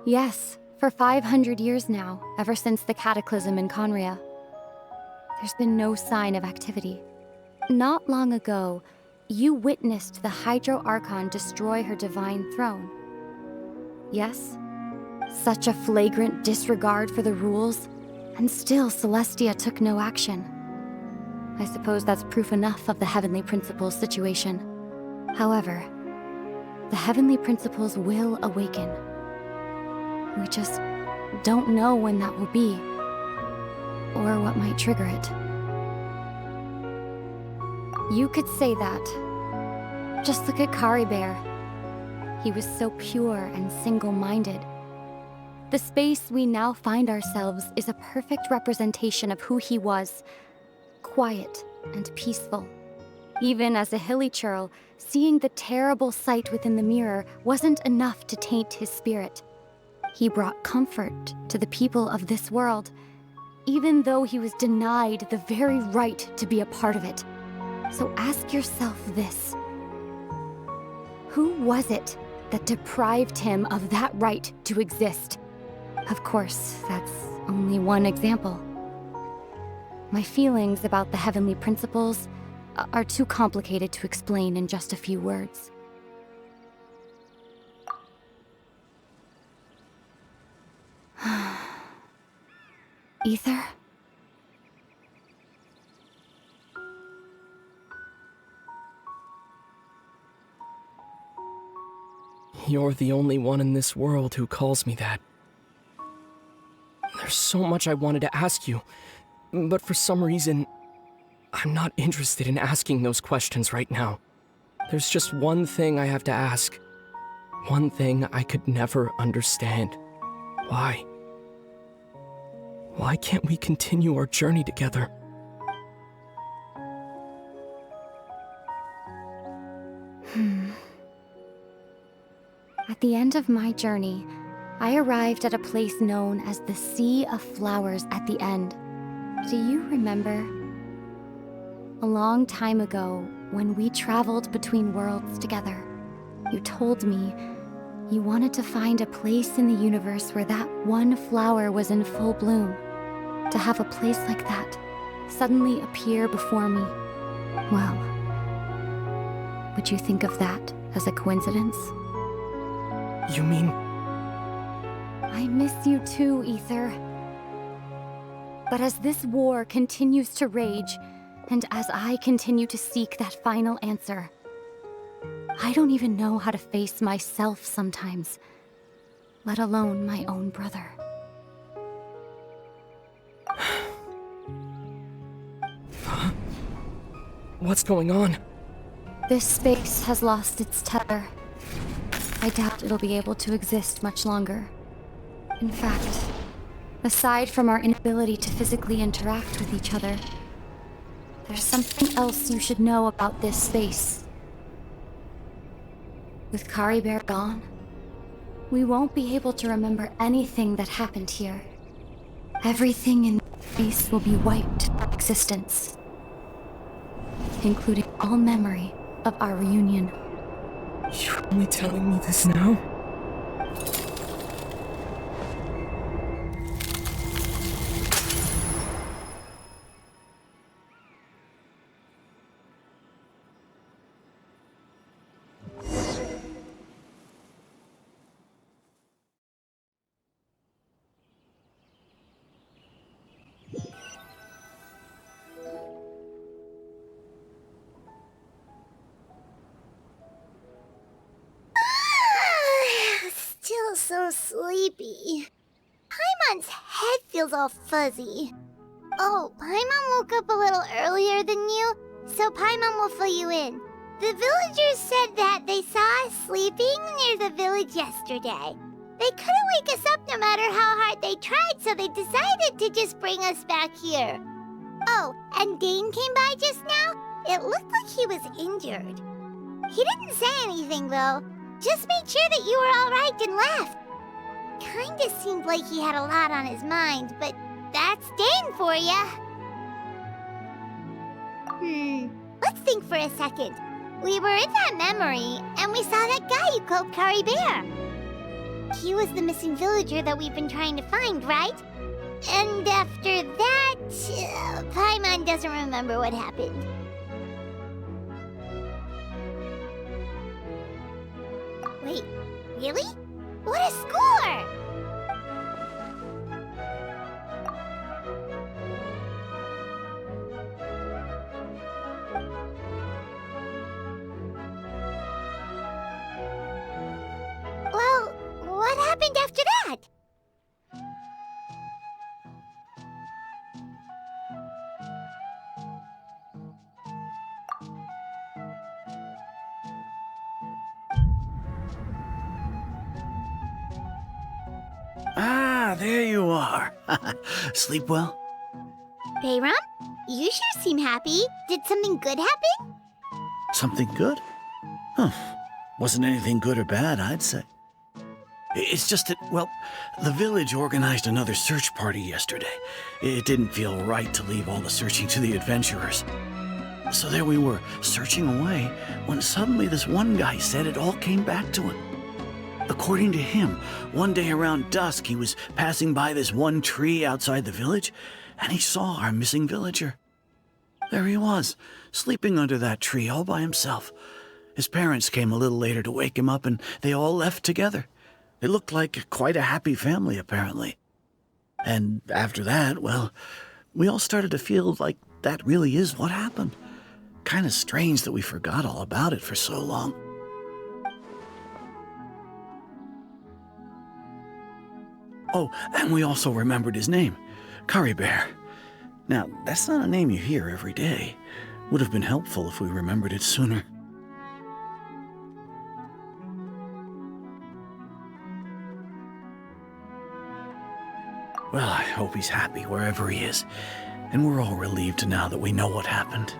Yes, for 500 years now, ever since the cataclysm in Conria, there's been no sign of activity. Not long ago, you witnessed the Hydro Archon destroy her divine throne. Yes? Such a flagrant disregard for the rules, and still Celestia took no action. I suppose that's proof enough of the Heavenly Principles situation. However, the Heavenly Principles will awaken. We just don't know when that will be, or what might trigger it. You could say that. Just look at Kari Bear. He was so pure and single-minded. The space we now find ourselves is a perfect representation of who he was. Quiet and peaceful. Even as a hilly churl, seeing the terrible sight within the mirror wasn't enough to taint his spirit. He brought comfort to the people of this world, even though he was denied the very right to be a part of it. So ask yourself this. Who was it that deprived him of that right to exist? Of course, that's only one example. My feelings about the Heavenly Principles are too complicated to explain in just a few words. Ether? You're the only one in this world who calls me that. There's so much I wanted to ask you, but for some reason, I'm not interested in asking those questions right now. There's just one thing I have to ask. One thing I could never understand. Why? Why can't we continue our journey together? At the end of my journey, I arrived at a place known as the Sea of Flowers at the end. Do you remember? A long time ago, when we traveled between worlds together, you told me you wanted to find a place in the universe where that one flower was in full bloom. To have a place like that suddenly appear before me, well, would you think of that as a coincidence? You mean... I miss you too, Ether. But as this war continues to rage, and as I continue to seek that final answer, I don't even know how to face myself sometimes, let alone my own brother. What's going on? This space has lost its tether. I doubt it'll be able to exist much longer. In fact, aside from our inability to physically interact with each other, there's something else you should know about this space. With Kari Bear gone, we won't be able to remember anything that happened here. Everything in this space will be wiped from existence, including all memory of our reunion. You're only telling me this now? Still so sleepy. Paimon's head feels all fuzzy. Oh, Paimon woke up a little earlier than you, so Paimon will fill you in. The villagers said that they saw us sleeping near the village yesterday. They couldn't wake us up no matter how hard they tried, so they decided to just bring us back here. Oh, and Dane came by just now. It looked like he was injured. He didn't say anything, though. Just made sure that you were alright and left. Kinda seemed like he had a lot on his mind, but that's Dane for ya. Let's think for a second. We were in that memory, and we saw that guy you called Kari Bear. He was the missing villager that we've been trying to find, right? And after that, Paimon doesn't remember what happened. Wait, really? What a score! Well, what happened after that? Ah, there you are. Sleep well? Bayram, you sure seem happy. Did something good happen? Something good? Huh. Wasn't anything good or bad, I'd say. It's just that, well, the village organized another search party yesterday. It didn't feel right to leave all the searching to the adventurers. So there we were, searching away, when suddenly this one guy said it all came back to him. According to him, one day around dusk, he was passing by this one tree outside the village, and he saw our missing villager. There he was, sleeping under that tree all by himself. His parents came a little later to wake him up, and they all left together. They looked like quite a happy family, apparently. And after that, well, we all started to feel like that really is what happened. Kind of strange that we forgot all about it for so long. Oh, and we also remembered his name, Curry Bear. Now, that's not a name you hear every day. Would have been helpful if we remembered it sooner. Well, I hope he's happy wherever he is, and we're all relieved now that we know what happened.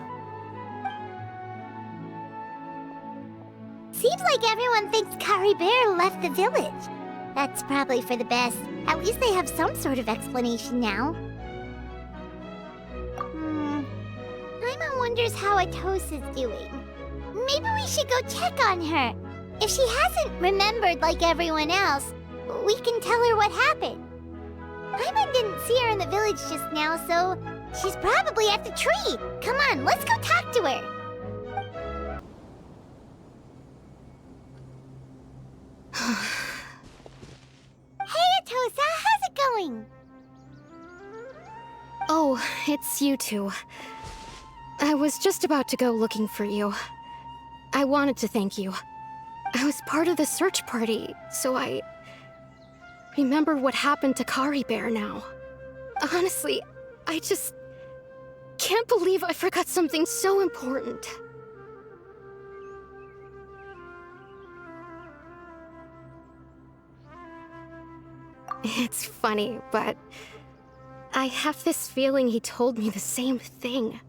Seems like everyone thinks Curry Bear left the village. That's probably for the best. At least they have some sort of explanation now. Paimon wonders how Atosa's doing. Maybe we should go check on her. If she hasn't remembered like everyone else, we can tell her what happened. Paimon didn't see her in the village just now, so she's probably at the tree. Come on, let's go talk to her. Hey, Atosa, how's it going? Oh, it's you two. I was just about to go looking for you. I wanted to thank you. I was part of the search party, so I remember what happened to Curry Bear now. Honestly, I just can't believe I forgot something so important. It's funny, but I have this feeling he told me the same thing.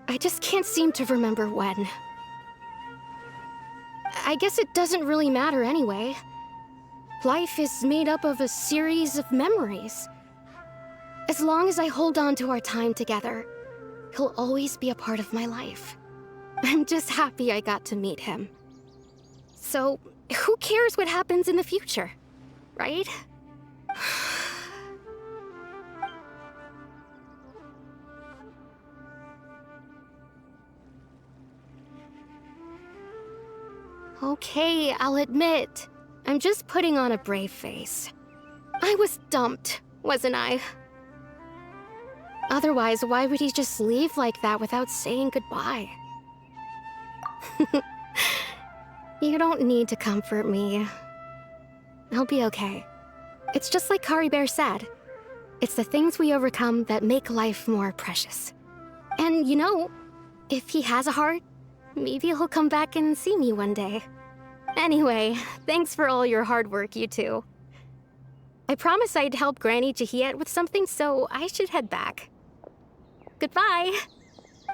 I just can't seem to remember when. I guess it doesn't really matter anyway. Life is made up of a series of memories. As long as I hold on to our time together, he'll always be a part of my life. I'm just happy I got to meet him. So, who cares what happens in the future, right? Okay, I'll admit. I'm just putting on a brave face. I was dumped, wasn't I? Otherwise, why would he just leave like that without saying goodbye? You don't need to comfort me. I'll be okay. It's just like Curry Bear said. It's the things we overcome that make life more precious. And you know, if he has a heart, maybe he'll come back and see me one day. Anyway, thanks for all your hard work, you two. I promised I'd help Granny Jahiet with something, so I should head back. Goodbye.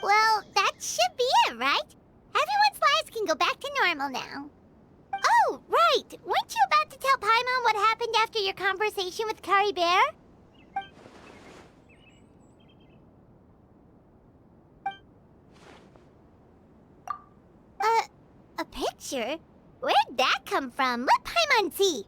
Well, that should be it, right? Everyone's lives can go back to normal now. Oh, right! Weren't you about to tell Paimon what happened after your conversation with Curry Bear? A picture? Where'd that come from? Let Paimon see.